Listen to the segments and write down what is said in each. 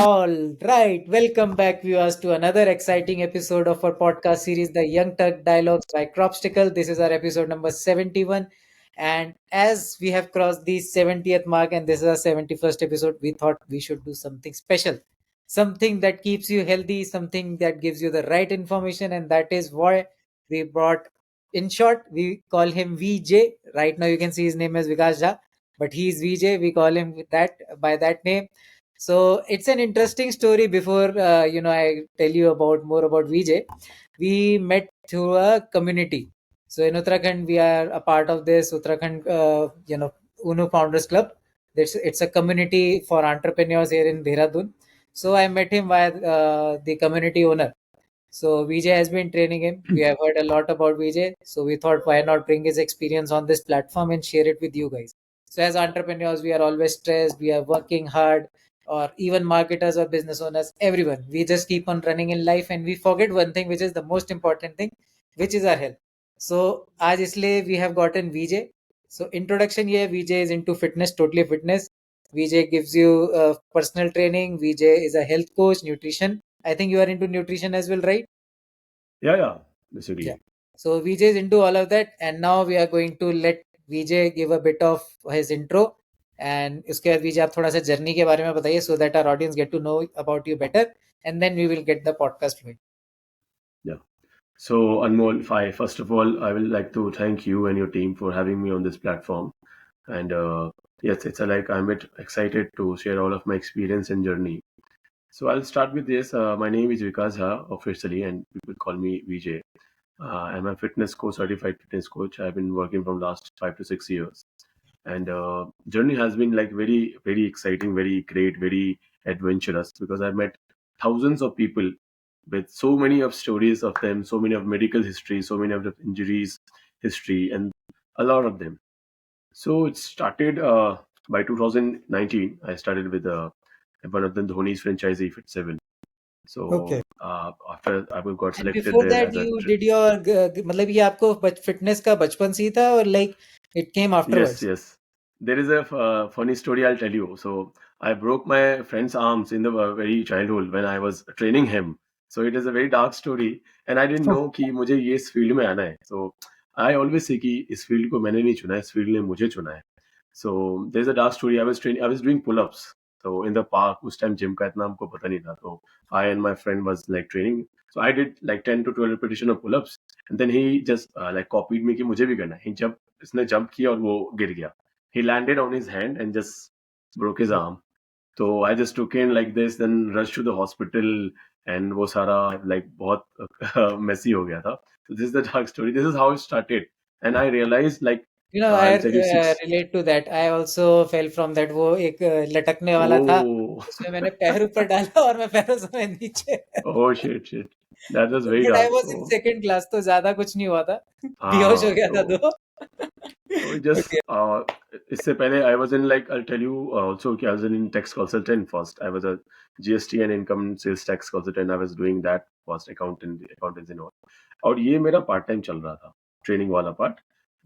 All right, welcome back, viewers, to another exciting episode of our podcast series, The Young Turk Dialogues by Cropstickle. This is our episode number 71. And as we have crossed the 70th mark, and this is our 71st episode, we thought we should do something special, something that keeps you healthy, something that gives you the right information. And that is why we brought, in short, we call him VJ. Right now, you can see his name as Vikas Jha, but he is VJ. We call him with that by that name. So it's an interesting story. Before I tell you about more about VJ, we met through a community. So in Uttarakhand, we are a part of this Uttarakhand, UNO Founders Club. It's a community for entrepreneurs here in Dehradun. So I met him via the community owner. So Vijay has been training him. We have heard a lot about Vijay. So we thought, why not bring his experience on this platform and share it with you guys. So as entrepreneurs, we are always stressed. We are working hard, or even marketers or business owners, everyone. We just keep on running in life and we forget one thing, which is the most important thing, which is our health. So आज इसलिए we have gotten VJ. So introduction here, VJ is into fitness, totally fitness. VJ gives you personal training. VJ is a health coach, nutrition. I think you are into nutrition as well, right? Yeah, basically. Yeah. So VJ is into all of that, and now we are going to let VJ give a bit of his intro, and उसके बाद VJ आप थोड़ा सा journey के बारे में बताइए, so that our audience get to know about you better, and then we will get the podcast flowing. Yeah. So, Anmol, first of all, I will like to thank you and your team for having me on this platform. And yes, it's like I'm a bit excited to share all of my experience and journey. So I'll start with this. My name is Vikas Jha officially, and people call me VJ. I'm a fitness coach, certified fitness coach. I've been working from last 5 to 6 years, and journey has been like very, very exciting, very great, very adventurous because I've met thousands of people with so many of stories of them, so many of medical history, so many of the injuries history, and a lot of them. So it started by 2019. I started with one of the Dhoni's franchisee, Fit7. Okay. So after I got And selected before there that, as a you did your मतलब ये आपको fitness का बचपन से ही था, और like it came yes, afterwards. yes. There is a funny story I'll tell you. So I broke my friend's arms in the very childhood when I was training him. So it is a very dark story, and I didn't know कि मुझे ये इस field में आना है. So I always say कि इस field को मैंने नहीं चुना है, इस फील्ड ने मुझे चुना है. So there's a dark story. I was doing pull-ups. So in the park, उस time gym का इतना हमको पता नहीं था. So I and my friend was like training. So I did like 10 to 12 repetition of pull-ups, and then he just like copied me कि मुझे भी करना है. जब इसने जंप किया और वो गिर गया. He landed on his hand and just broke his arm. So I just took in like this, then rushed to the hospital, and वो सारा like बहुत messy हो गया था. So this is the dark story. This is how it started, and I realized like I I'll tell you six. relate to that. I also fell from that. वो एक लटकने वाला था, Oh, उसमें मैंने पैर ऊपर डाला और मैं पैरों से नीचे. oh shit. That was very But I dark. was in So second class, तो ज्यादा कुछ नहीं हुआ था. बेहोश हो हाँ, गया था तो तो. just Okay. इससे पहले I was in like I'll tell you also कि I was in tax consultant first. I was a GST and income sales tax consultant. I was doing that first accountants and all. और ये मेरा part time चल रहा था training वाला part.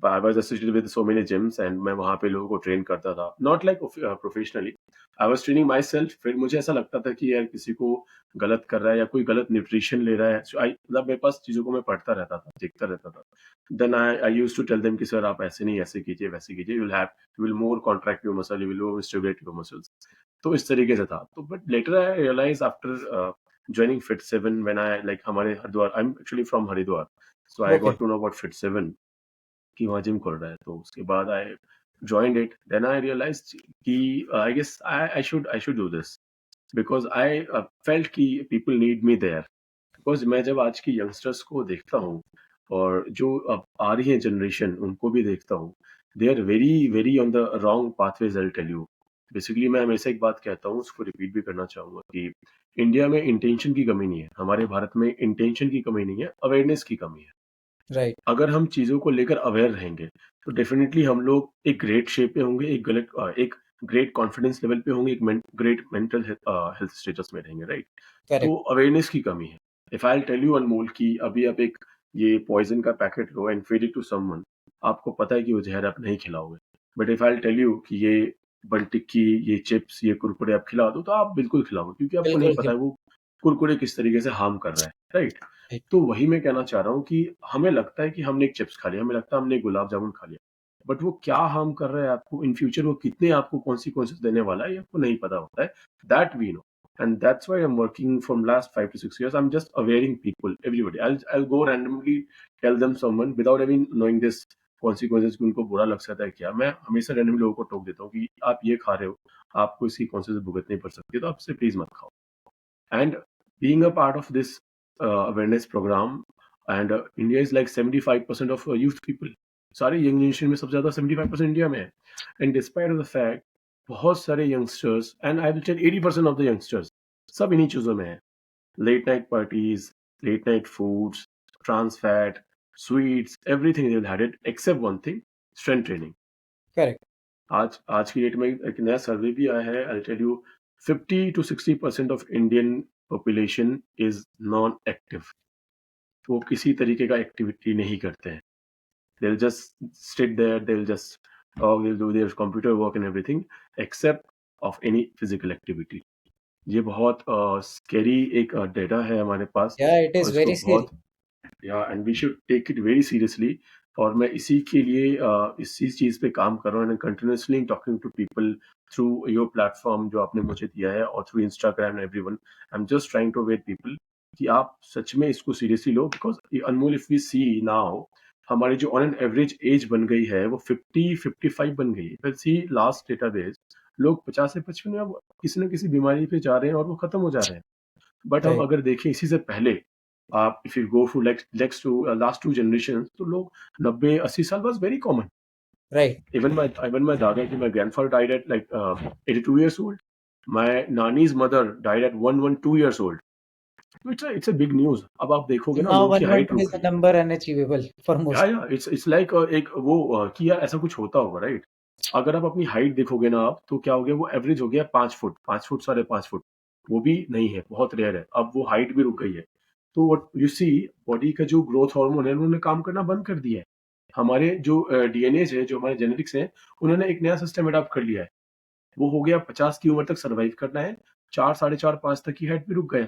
I was associated with so many gyms and मैं वहाँ पे लोगों को ट्रेन करता था. Not like professionally. I was training myself. फिर मुझे ऐसा लगता था कि यार किसी को गलत कर रहा है या कोई गलत न्यूट्रिशन ले रहा है. So मतलब मेरे पास चीज़ों को मैं पढ़ता रहता था, देखता रहता था. Then I used to tell them कि सर आप ऐसे नहीं ऐसे कीजिए वैसे कीजिए. You will more contract your muscle, you will more stimulate your muscles. तो इस तरीके से था. तो but later I realized after joining Fit7 when I like हमारे Haridwar, I'm actually from Haridwar, so I Okay. got to know about Fit7 कि वहाँ gym खोल रहा है. तो उसके बाद I joined it. Then I realized कि I guess I should do this because I felt कि people need me there. Because मैं जब आज की यंगस्टर्स को देखता हूँ और जो अब आ रही है जनरेशन उनको भी देखता हूँ, they are very very on the wrong pathways. I tell you basically मैं हमेशा एक बात कहता हूँ, उसको रिपीट भी करना चाहूंगा कि इंडिया में इंटेंशन की कमी नहीं है, हमारे भारत में इंटेंशन की कमी नहीं है, अवेयरनेस की कमी है. Right. अगर हम चीज़ों को लेकर अवेयर रहेंगे तो डेफिनेटली हम लोग एक ग्रेट शेप पे होंगे, एक ग्रेट कॉन्फिडेंस लेवल पे होंगे, एक ग्रेट मेंटल हेल्थ स्टेटस में रहेंगे, राइट. तो Correct. अवेयरनेस की कमी है. If I tell you Anmol कि अभी आप एक ये पॉइजन का पैकेट लो and feed it to someone, आपको पता है कि वो जहर आप नहीं खिलाओगे. But if I tell you कि ये बंटिक्की, ये चिप्स, ये कुरकुरे आप खिला दो तो आप बिल्कुल खिलाओ, क्योंकि आपको नहीं बिल्कुल पता है वो कुरकुरे किस तरीके से हार्म कर रहा है, राइट? राइट तो वही मैं कहना चाह रहा हूँ कि हमें लगता है कि हमने एक चिप्स खा लिया, हमें लगता है हमने एक गुलाब जामुन खा लिया, बट वो क्या हार्म कर रहा है आपको इन फ्यूचर, वो कितने आपको कॉन्सिक्वेंसेस देने वाला है, ये आपको नहीं पता होता है। That we know, and that's why I'm working from last 5 to 6 years. I'm just awareing people, everybody. I'll go randomly tell them someone without even knowing this consequences कि उनको बुरा लग सकता है क्या। मैं हमेशा रैंडम लोगों को टोक देता हूँ कि आप ये खा रहे हो, आपको इसकी कॉन्सिक्वेंसेस भुगतनी पड़ सकती है, तो आप इसे प्लीज मत खाओ। And being a part of this awareness program, and India is like 75% of youth people. सारे यंग जनरेशन में सबसे ज्यादा 75% इंडिया में है। And despite of the fact बहुत सारे youngsters, and I will tell 80% of the youngsters, सब इन्हीं चीजों में है। Late night parties, late night foods, trans fat, sweets, everything they will had it except one thing, strength training. Correct आज आज की डेट में एक नया सर्वे भी आया है, I tell you 50 to 60% of Indian population is non active. वो किसी तरीके का एक्टिविटी नहीं करते हैं। They will just sit there, they will just talk, they will do their computer work and everything except of any physical activity. ये बहुत scary एक डेटा है हमारे पास, या इट और इज इसको वेरी स्केरी बहुत, या and we should take it very seriously. और मैं इसी के लिए इसी चीज पे काम कर रहा हूँ, and continuously talking to people through your platform जो आपने मुझे दिया है, और through Instagram, everyone. I am just trying to wait people कि आप सच में इसको सीरियसली लो, because Anmol, if we see now, हमारी जो ऑन एन एवरेज एज बन गई है वो 50-55 बन गई है। सी लास्ट डेटाबेस, लोग 50 से 55 में अब किसी न किसी बीमारी पे जा रहे हैं और वो खत्म हो जा रहे हैं। बट हम राइट अगर देखें इसी से पहले, आप if you go for next to last two generation, तो लोग 90-80 साल was very common. Right Even my dada, my grandfather died at like 82 years old. My nani's mother died at 112 years old. So it's a big news. अब आप देखोगे ना, now लोगों की height 112 रुक इज द रही है। नंबर अनअचीवेबल फॉर या मोस्ट इट्स लाइक एक वो कि यार ऐसा कुछ होता होगा, राइट? अगर आप अपनी हाइट देखोगे ना आप, तो क्या हो गया, वो एवरेज हो गया 5 फुट, 5 फुट, 5.5 फुट। वो भी नहीं है, बहुत रेयर है, अब वो हाइट भी रुक गई है। तो व्हाट यू सी, बॉडी का जो ग्रोथ हार्मोन है उन्होंने काम करना बंद कर दिया है। हमारे जो डीएनए है, जो हमारे जेनेटिक्स हैं, उन्होंने एक नया सिस्टम अडॉप्ट कर लिया है। वो हो गया 50 की उम्र तक सर्वाइव करना है, 4, 4.5, 5 तक की हाइट भी रुक गए।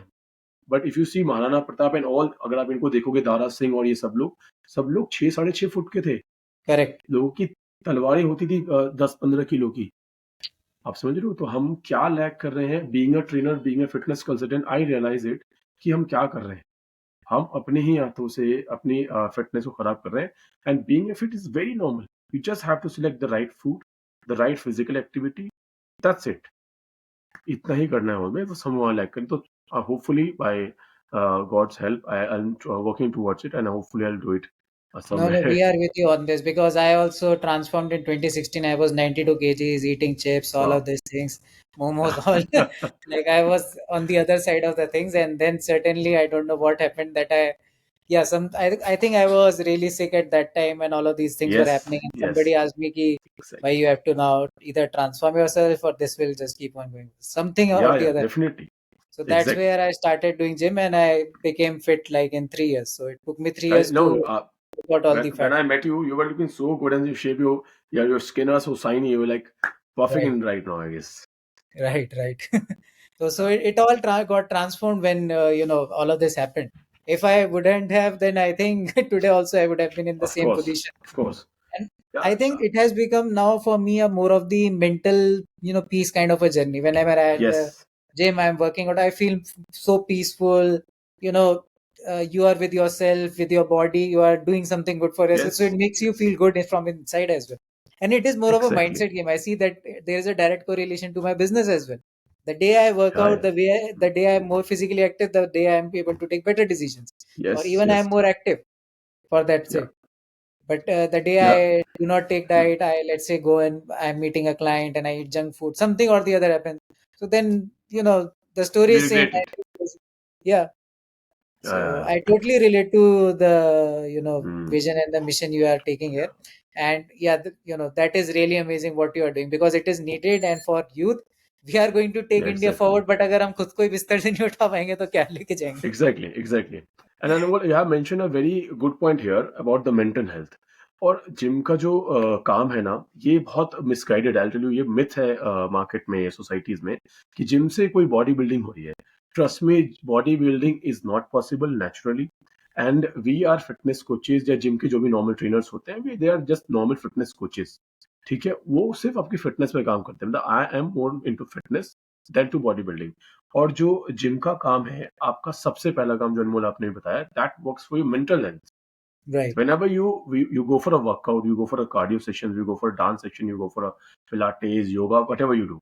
But if you see Maharana Pratap and all, अगर आप इनको देखोगे, दारा सिंह और ये सब लोग 6, 6.5 फुट के थे। करेक्ट लोगों की तलवारें होती थी 10-15 किलो की। आप समझ रहे हो, तो हम क्या लैक कर रहे हैं? Being a trainer, being a fitness consultant, I realise it कि हम क्या कर रहे हैं। हम अपने ही हाथों से अपनी फिटनेस को खराब कर रहे हैं। And being fit is very normal. You just have to select the right food, the right physical activity, that's it. इतना ही करना है हमें, बस हम वहाँ लैक करें तो hopefully by God's help I am working towards it, and hopefully I will do it No, no, we somewhere. are with you on this because I also transformed in 2016. I was 92 kgs, eating chips, all of वाह। these things, momos, all. Like I was on the other side of the things, and then certainly I don't know what happened that yeah, I think I was really sick at that time, and all of these things were Yes, happening, and yes, somebody asked me ki, why exactly. you have to now either transform yourself or this will just keep on going, something or Yeah, the yeah, other. definitely. So that's Exactly. where I started doing gym, and I became fit like in 3 years. So it took me three I years to no, put all the when fat. I met you, you were looking so good and you shape. You, yeah, your skin was so shiny. You were like perfect Right. in right now, I guess. Right, right. So Uh, it all got transformed when all of this happened. If I wouldn't have, then I think today also I would have been in the of same course, position. of course. And Yeah. I think it has become now for me a more of the mental, peace kind of a journey. Whenever I'm at the Yes. gym, I'm working out, I feel so peaceful. You know, you are with yourself, with your body, you are doing something good for yourself. So it Yes. makes you Yes. feel good from inside as well. And it is more of a Exactly. mindset game. I see that there is a direct correlation to my business as well. The day I work Yeah. out, Yeah. the day I'm more physically active, the day I'm able to take better decisions, or Yes. even I'm Yes. more active for that Yeah. sake. But the day Yeah. I do not take diet, I let's say go and I'm meeting a client and I eat junk food, something or the other happens. So then the story We is same. regret it. Yeah. Yeah. So Yeah. I totally relate to the Hmm. vision and the mission you are taking here, and yeah, that is really amazing what you are doing because it is needed and for youth we are going to take Yeah. India Exactly. forward. But अगर हम खुद को ही बिस्तर से नहीं उठा पाएंगे तो क्या लेके जाएंगे? Exactly. Exactly. And then what you have mentioned a very good point here about the mental health. और जिम का जो काम है ना, ये बहुत मिसगाइडेड है। आई टेल यू, ये मिथ है मार्केट में, सोसाइटीज में, कि जिम से कोई बॉडी बिल्डिंग हो रही है। Trust me, body building is not possible naturally. And we are fitness coaches, या जिम के जो भी नॉर्मल ट्रेनर्स होते हैं, they are just normal fitness coaches. ठीक है, वो सिर्फ आपकी फिटनेस में काम करते हैं। मतलब I am more into fitness than to body building. और जो जिम का काम है, आपका सबसे पहला काम जो अनमोल आपने बताया, that works for your mental health. Right. Whenever you go for a workout, you go for a cardio session, you go for a dance section, you go for a pilates, yoga, whatever you do,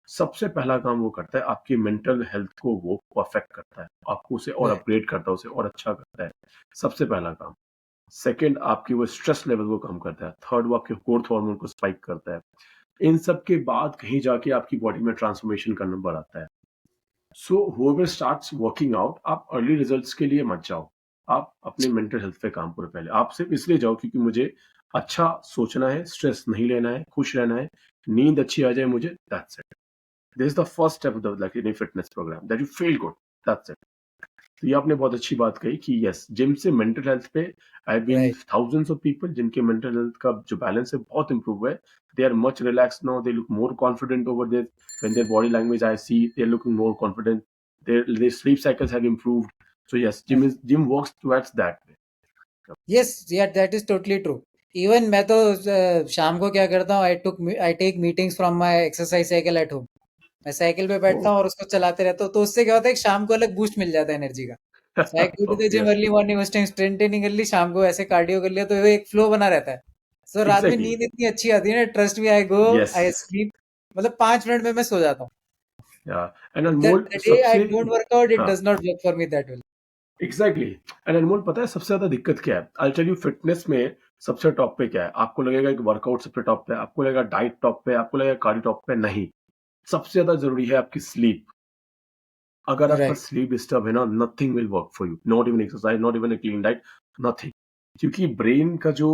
सबसे पहला काम वो करता है, आपकी mental health को वो perfect करता है, आपको उसे और राइट। अपग्रेड करता है, उसे और अच्छा करता है। सबसे पहला काम। सेकंड, आपकी वो स्ट्रेस लेवल को कम करता है। थर्ड, वो आपके ग्रोथ हार्मोन को स्पाइक करता है। इन सब के बाद कहीं जाके आपकी बॉडी में ट्रांसफॉर्मेशन का नंबर आता है। सो whoever starts वर्किंग आउट, आप अर्ली रिजल्ट्स के लिए मत जाओ। आप अपने मेंटल हेल्थ पे काम करो पहले। आप सिर्फ इसलिए जाओ क्योंकि मुझे अच्छा सोचना है, स्ट्रेस नहीं लेना है, खुश रहना है, नींद अच्छी आ जाए मुझे, that's it. This is the first step of the like in fitness programme, that you feel good, that's it. तो ये आपने बहुत अच्छी बात कही कि यस, जिम से मेंटल हेल्थ पे I been right. Thousands of people जिनके मेंटल हेल्थ का जो बैलेंस है बहुत इंप्रूव हुआ है। They are much relax now, they look more confident over there, when their body language I C, they are looking more confident, their sleep cycles have improved. So yes, gym works towards that way. Yes यार, that is totally true. Even मैं तो शाम को क्या करता हूँ, I take meetings from my exercise cycle at home. मैं cycle पे बैठता Oh, हूँ और उसको चलाते रहता हूँ, तो उससे क्या होता है कि शाम को अलग बूस्ट मिल जाता है एनर्जी का। So I go to the gym yes, early morning, उस टाइम स्ट्रेंथ ट्रेनिंग कर ली, शाम को ऐसे कार्डियो कर लिया, तो वो एक फ्लो बना रहता है। सो रात में exactly. नींद इतनी अच्छी आती है ना, ट्रस्ट मी, आई गो, आई Yes, स्लीप, मतलब 5 मिनट में मैं सो जाता हूँ। yeah. And the Anmol day I सबसे, डोंट वर्क आउट, इट हाँ, does not work for me that well. Exactly exactly. And Anmol पता है सबसे ज्यादा दिक्कत क्या है? आई टेल यू, फिटनेस में सबसे टॉप पे क्या है? आपको लगेगा कि वर्कआउट सबसे टॉप पे है, आपको लगेगा डाइट टॉप पे है, आपको लगेगा कार्डियो टॉप पे, नहीं। सबसे ज्यादा जरूरी है आपकी स्लीप। अगर आपका राइट। स्लीप डिस्टर्ब है ना, nothing will work for you, not even exercise, not even a clean diet, nothing. क्योंकि ब्रेन का जो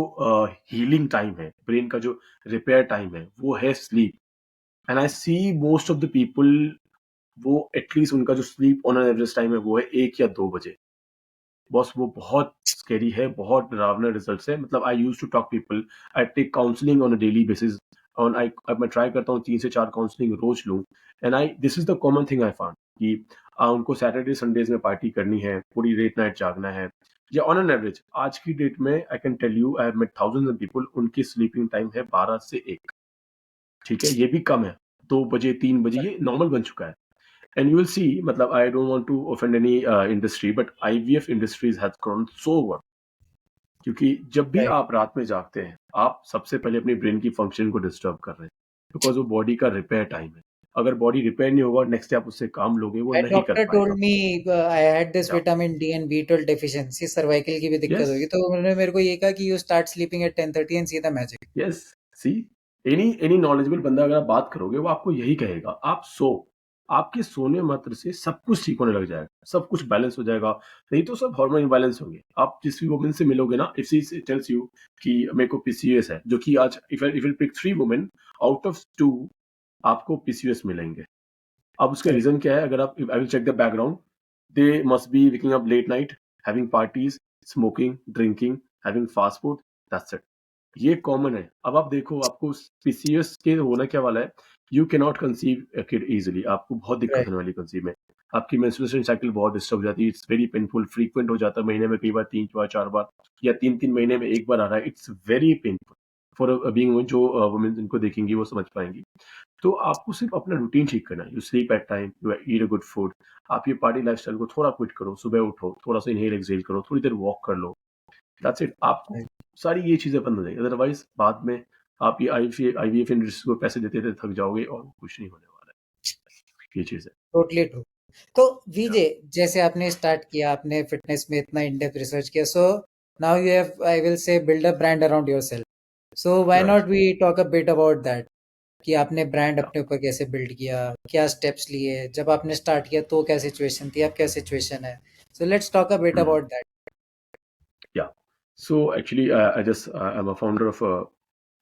हीलिंग टाइम है, ब्रेन का जो रिपेयर टाइम है, वो है sleep. And I see most of the people, वो एटलीस्ट उनका जो sleep on an average time है वो है 1 या 2 बजे। बॉस, वो बहुत स्कैरी है, बहुत डरावना रिजल्ट है। मतलब I use to talk people, I take counselling on a daily basis, on I अब मैं ट्राई करता हूँ 3 से 4 काउंसलिंग रोज लूँ। And I this is the common thing I found कि उनको सैटरडे संडेज में पार्टी करनी है, पूरी लेट नाइट जागना है, या ऑन एन एवरेज आज की डेट में I can tell you, I have met thousands of people, उनकी स्लीपिंग टाइम है 12 से 1। ठीक है, ये भी कम है। 2 बजे 3 बजे ये नॉर्मल बन चुका है। And you will see, मतलब I don't want to offend any industry, but IVF industries has grown so over, क्योंकि जब भी राइट। आप रात में जागते हैं, आप सबसे पहले अपनी ब्रेन की फंक्शन को डिस्टर्ब कर रहे हैं, बिकॉज वो बॉडी का रिपेयर टाइम है। अगर बॉडी रिपेयर नहीं होगा, नेक्स्ट डे आप उससे काम लोगे, वो माय नहीं कर डॉक्टर पाएगा। Told me I had this yeah, vitamin D and B12 deficiency, cervical की भी दिक्कत यस, होगी, तो उन्होंने मेरे को ये कहा कि you start sleeping at 10:30 and see the magic. Yes. See, any any knowledgeable बंदा अगर आप बात करोगे, वो आपको यही कहेगा, आप सो, आपके सोने मात्र से सब कुछ ठीक होने लग जाएगा, सब कुछ बैलेंस हो जाएगा। नहीं तो सब हार्मोन इम्बैलेंस होंगे। आप जिस भी वुमन से मिलोगे ना, इफ शी टेल्स यू कि मेरे को पीसीओएस है, जो कि आज if if will pick 3 women out of 2, आपको पीसीओएस मिलेंगे। अब उसका राइट। रीजन क्या है? अगर आप, I will check the background, they must be waking up late night, having parties, smoking, drinking, having fast food, that's it. ये common है। अब आप देखो, आपको पीसीएस के होना क्या वाला है, you can not conceive kid easily, आपको बहुत दिक्कत राइट। होने वाली कंसीव में। आपकी मेंस्ट्रुएशन साइकिल बहुत डिस्टर्ब हो जाती है, इट्स वेरी पेनफुल, फ्रीक्वेंट हो जाता है, महीने में कई बार 3 बार 4 बार, या 3 3 महीने में एक बार आ रहा है, it's very painful for being, जो वुमेन इनको देखेंगी वो समझ पाएंगी। तो आपको सिर्फ अपना रूटीन ठीक करना है, you sleep at time, you eat a good food. आप ये पार्टी लाइफस्टाइल को थोड़ा क्विट करो, सुबह उठो, थोड़ा सा इनहेल एक्सहेल करो, थोड़ी देर वॉक कर लो, दैट्स इट। आपको राइट। सारी ये चीजें बंद हो जाएगी, अदरवाइज बाद में आप ये आईवीएफ इंडस्ट्री को पैसे देते देते थक जाओगे, और कुछ नहीं होने वाला है। ये चीज है। Totally true. तो या, विजय, जैसे आपने स्टार्ट किया, आपने फिटनेस में इतना इन डेप्थ रिसर्च किया, so now you have, I will say, build a brand around yourself. So why right, not we talk a bit about that, कि आपने ब्रांड या, अपने ऊपर कैसे बिल्ड किया, क्या स्टेप्स लिए, जब आपने स्टार्ट किया तो क्या सिचुएशन थी, अब क्या सिचुएशन है। So let's talk a bit about that. Yeah. So actually I just I am a founder of a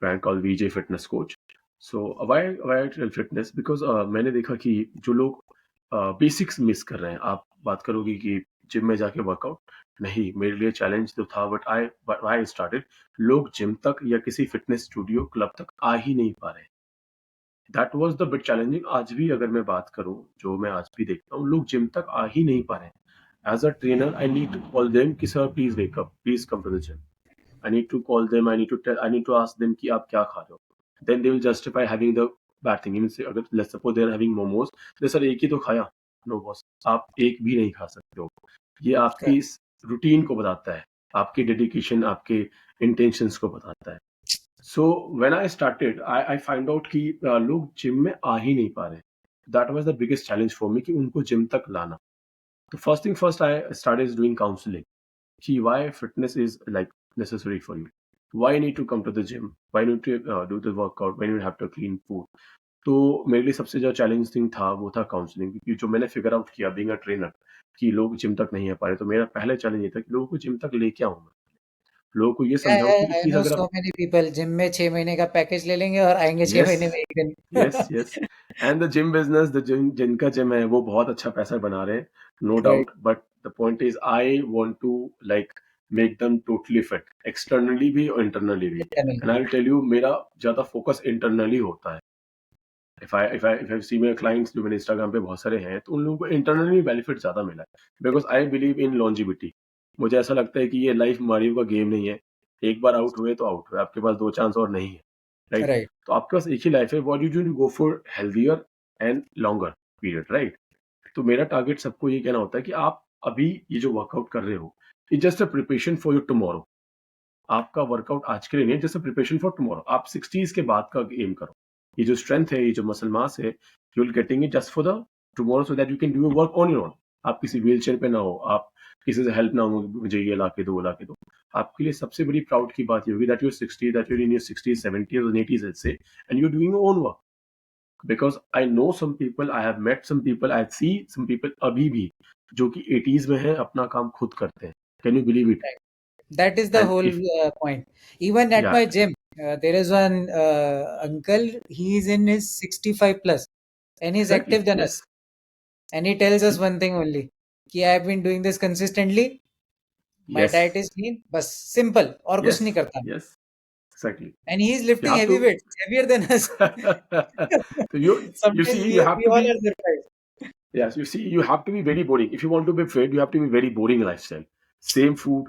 brand called VJ fitness coach. So why why tell fitness, because मैंने देखा कि जो लोग basics miss कर रहे हैं, आप बात करोगे कि जिम में जाके वर्कआउट, नहीं, मेरे लिए चैलेंज तो था, बट आई स्टार्टेड। लोग जिम तक या किसी फिटनेस स्टूडियो, क्लब तक आ ही नहीं पा रहे। That was the bit challenging. आज भी अगर मैं बात करूँ, जो मैं आज भी देखता हूँ, लोग जिम तक आ ही नहीं पा रहे हैं। As a trainer I need to call them कि sir please wake up, please come to the gym. I need to call them. I need to ask them कि आप क्या खा रहे हो. Then they will justify having the bad thing. Even say अगर let's suppose they are having momos, तो sir एक ही तो खाया. No boss, आप एक भी नहीं खा सकते हो. ये आपकी इस रूटीन को बताता है, आपकी डेडिकेशन, आपके इंटेंशंस को बताता है. So when I started, I find out कि लोग जिम में आ ही नहीं पा रहे. That was the biggest challenge for me कि उनको जिम तक लाना. तो first thing first, I started doing counseling. कि why fitness is like necessary for you. Why you need to come to the gym? Why you need to do the workout? When you have to clean food? तो मेरे लिए सबसे जो challenging था वो था counselling, क्योंकि जो मैंने फिगर आउट किया बीइंग अ ट्रेनर कि लोग जिम तक नहीं आ पा रहे, तो मेरा पहला चैलेंज ये था कि लोगों को जिम तक लेके आऊँ मैं, लोगों को ये Yeah, समझाऊं कि I एटलीस्ट know अगर आप so many people जिम में 6 महीने का पैकेज ले लेंगे और आएंगे छह यस महीने में एक दिन। Yes yes and the gym business, the gym जिनका जिम है वो बहुत अच्छा पैसा बना रहे हैं, no right. Doubt, but the point is I want to like make them totally fit, externally भी और इंटरनली भी। And I will tell you, मेरा ज्यादा फोकस इंटरनली होता है। इफ आई सी मेरे क्लाइंट्स जो मेरे इंस्टाग्राम पे बहुत सारे हैं, तो उन लोगों को इंटरनली बेनिफिट ज्यादा मिला है, because I believe in longevity. मुझे ऐसा लगता है कि ये लाइफ मारियो का गेम नहीं है, एक बार आउट हुए तो आउट हुए, आपके पास दो चांस और नहीं है, राइट? राइट। तो आपके पास एक ही लाइफ है, what you do go for healthier and longer period, right? तो मेरा टारगेट सबको ये कहना होता है कि आप अभी ये जो वर्कआउट कर रहे हो, it just a preparation for your tomorrow. आपका वर्कआउट आज के लिए नहीं है, just a preparation for tomorrow. आप 60s के बाद का एम करो। ये जो स्ट्रेंथ है, ये जो मसल मास है, you will getting it just for the tomorrow, so that you can do your work on your own. आप किसी व्हीलचेयर पे ना हो, आप किसी से हेल्प ना हो, मुझे ये ला के दो, वो ला के दो। आपके लिए सबसे बड़ी प्राउड की बात ये होगी that your 60, that your in your 60s, 70s and 80s, let's say, and you're doing your own work. Because I know some people, I have met some people, I see some people अभी भी जो कि 80s में हैं, अपना काम खुद करते हैं। Can you believe it? That is the And whole if point. Even at yeah, my gym, there is one uncle. He is in his 65 plus, and he's exactly, active than us. yes. And he tells us one thing only: कि I have been doing this consistently. My Yes, diet is clean. बस simple और कुछ yes, नहीं करता. yes, exactly. And he is You lifting have heavy to. weights, heavier than us. So you Sometimes see, you have we to all be. are surprised. Yes, you see, you have to be very boring. If you want to be fit, you have to be very boring lifestyle. Same food,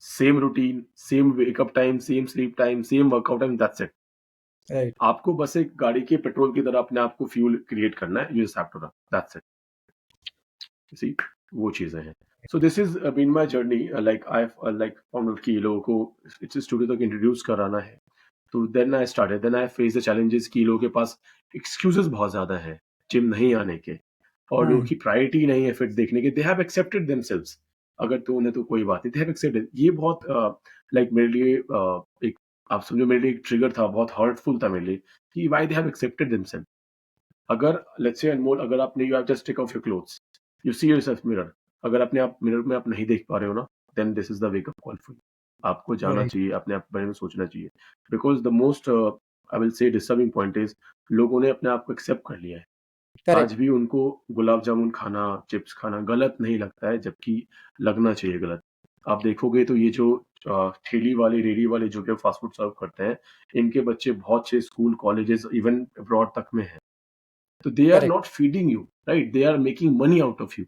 same routine, same wake up time, same sleep time, same workout time. That's it. Right. आपको बस एक गाड़ी के petrol की तरह अपने आप को फ्यूल क्रिएट करना है. You just have to run. That's it. You see, वो चीजें हैं. So this is been my journey. Like I've like found out कि लोगों को इस स्टूडियो तक इंट्रोड्यूस कराना है. तो then I started, then I face the challenges कि लोगों के पास एक्सक्यूजेस बहुत ज्यादा है जिम नहीं आने के, और लोगों Hmm. की प्रायोरिटी नहीं है फिट देखने के. दे हैव एक्सेप्टेड देमसेल्व्स, अगर तो उन्हें तो कोई बात नहीं, दे हैव एक्सेप्टेड. ये बहुत लाइक मेरे लिए एक, आप समझो मेरे लिए एक ट्रिगर था, बहुत हर्टफुल था मेरे लिए कि why they have accepted themselves. अगर लेट्स से अनमोल, अगर आपने you have just take off your clothes, you see yourself mirror, अगर अपने आप मिरर में आप नहीं देख पा रहे हो ना, then this is the wake up call for you. आपको जाना Right. चाहिए, अपने आप के बारे में सोचना चाहिए, because the most I will से डिस्टर्बिंग पॉइंट इज, लोगों ने अपने आप को एक्सेप्ट कर लिया है. आज Correct. भी उनको गुलाब जामुन खाना, चिप्स खाना गलत नहीं लगता है, जबकि लगना चाहिए गलत. आप देखोगे तो ये जो ठेली वाले, रेडी वाले जो कि फास्ट फूड सर्व करते हैं, इनके बच्चे बहुत से स्कूल, कॉलेजेस, इवन अब्रॉड तक में हैं. तो they are Correct. Not feeding you, right? They are making money out of you.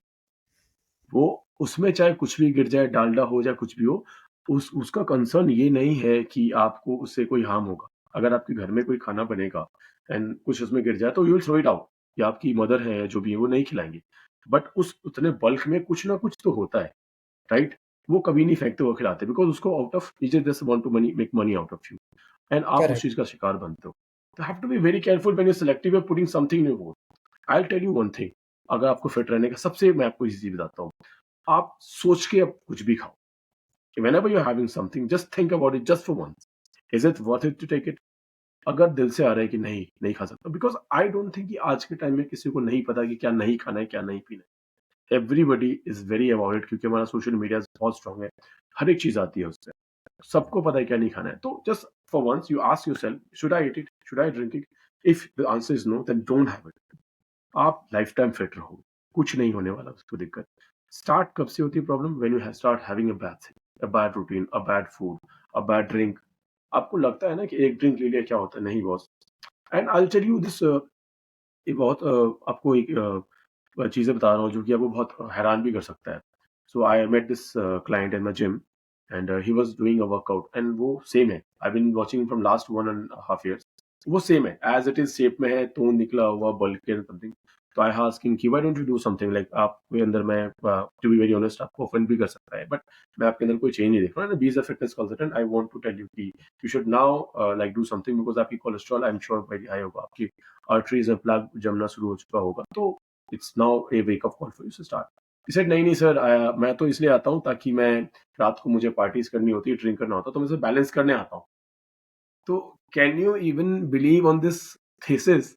वो उसमें चाहे कुछ भी गिर जाए, डालडा हो जाए, कुछ भी हो, उसका कंसर्न ये नहीं है कि आपको उससे कोई हार्म होगा. अगर आपके घर में कोई खाना बनेगा एंड कुछ उसमें गिर जाए, तो you will throw it out, या आपकी मदर है जो भी है वो नहीं खिलाएंगे. बट उस उतने बल्क में कुछ ना कुछ तो होता है, राइट? वो कभी नहीं फेंकते, वो खिलाते, बिकॉज उसको out of just want to money, make money out of you, and आप उस Correct. चीज का शिकार बनते हो. तो have to be very careful when you selective putting something in your bowl. I will tell you one thing, अगर आपको फिट रहने का सबसे, मैं आपको इसी चीज बताता हूँ, आप सोच के अब कुछ भी खाओ. Whenever you're having something, just think about it just for once. Is it worth it to take it? अगर दिल से आ रहा है कि नहीं, नहीं खा सकता, बिकॉज आई डोंट थिंक कि आज के टाइम में किसी को नहीं पता कि क्या नहीं खाना है, क्या नहीं पीना है. Everybody is very about it, क्योंकि हमारा सोशल मीडिया बहुत स्ट्रांग है, हर एक चीज आती है उससे, सबको पता है क्या नहीं खाना है. तो just for once you ask yourself, should I eat it, should I drink it? If the answer is no, then don't have it. आप लाइफ टाइम फिट रहो, कुछ नहीं होने वाला उसको दिक्कत. स्टार्ट कब से होती है problem? When you start having a bad thing, a bad routine, a bad food, a bad drink. आपको लगता है ना कि एक ड्रिंक ले लिया क्या होता है? नहीं boss. And I will tell you this, ये बहुत आपको एक चीज़ें बता रहा हूँ जो कि आपको बहुत हैरान भी कर सकता है। So I met this client in my gym and he was doing a workout and वो सेम है। I been watching from last 1 and half years. वो सेम है, एज़ इट इज़ शेप में है, टोन निकला हुआ, बल्की एंड समथिंग। तो I asked him कि why don't you do something like आपके अंदर मैं टू बी वेरी ऑनेस्ट आपको ऑफेंड भी कर सकता है, बट मैं आपके अंदर कोई चेंज नहीं देख रहा हूँ। Be as a fitness consultant I want to tell you कि you should now like do something because आपकी cholesterol I am sure very high होगा। आपकी आर्टरीज में प्लग जमना शुरू हो चुका होगा, तो it's now a wake up call for you to start. He said नहीं नहीं सर, मैं तो इसलिए आता हूँ ताकि मैं रात को मुझे पार्टीज करनी होती है, ड्रिंक करना होता है, तो मैं इसे बैलेंस करने आता हूँ। तो can you even believe on this thesis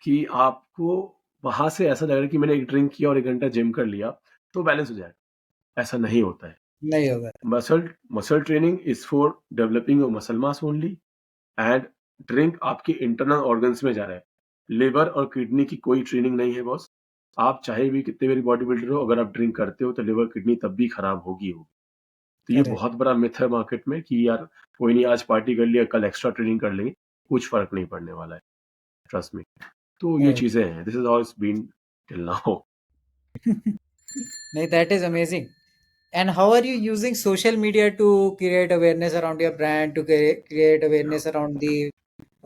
कि आपको वहां से ऐसा लग रहा है कि मैंने एक ड्रिंक किया और 1 घंटा जिम कर लिया तो बैलेंस हो जाएगा? ऐसा नहीं होता है। नहीं होगा। Muscle muscle training is for developing muscle mass only, and drink आपके इंटरनल ऑर्गन्स में जा रहा है। लिवर और किडनी की कोई ट्रेनिंग नहीं है बॉस। आप चाहे भी कितने बड़ी बॉडी बिल्डर हो, अगर आप ड्रिंक करते हो तो लिवर किडनी तब भी खराब होगी होगी। तो ये करेक्ट। बहुत बड़ा मिथ है मार्केट में कि यार कोई नहीं, आज पार्टी कर लिया, कल एक्स्ट्रा ट्रेनिंग कर लेंगे, कुछ फर्क नहीं पड़ने वाला है, ट्रस्ट मी। तो ये Right. चीजें हैं, this is how it's been till now. नहीं, that is amazing. And how are you using social media to create awareness around your brand, to create awareness around the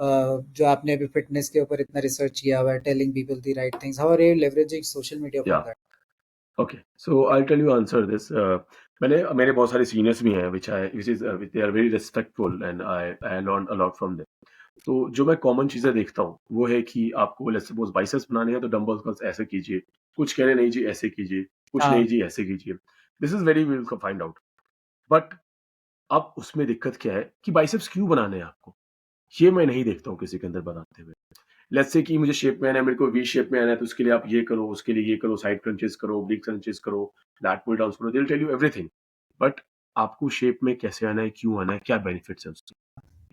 जो आपने अभी फिटनेस के ऊपर इतना रिसर्च किया हुआ है, telling people the right things, how are you leveraging social media या for that? Okay, so I tell you answer this. मैंने मेरे बहुत सारे सीनियर्स भी हैं which is they are very respectful and I learn a lot from them. तो जो मैं कॉमन चीज़ें देखता हूँ, वो है कि आपको लेट्स सपोज़ बाइसेप्स बनाने हैं तो डंबल्स बस ऐसे कीजिए, कुछ कह रहे नहीं जी ऐसे कीजिए, कुछ नहीं हाँ। जी ऐसे कीजिए। This is very will find out. But अब उसमें दिक्कत क्या है कि बाइसेप्स क्यों बनाने हैं आपको? ये मैं नहीं देखता हूँ किसी के अंदर बनाते हुए। लेट्स से कि मुझे शेप में आना है, मेरे को वी शेप में आना है, तो उसके लिए आप ये करो, उसके लिए ये करो, साइड क्रंचेस करो, ओब्लिक क्रंचेस करो, लैट पुल डाउन्स करो, they will tell you everything. But आपको शेप में कैसे आना है, क्यों आना है, क्या बेनिफिट्स हैं उसके,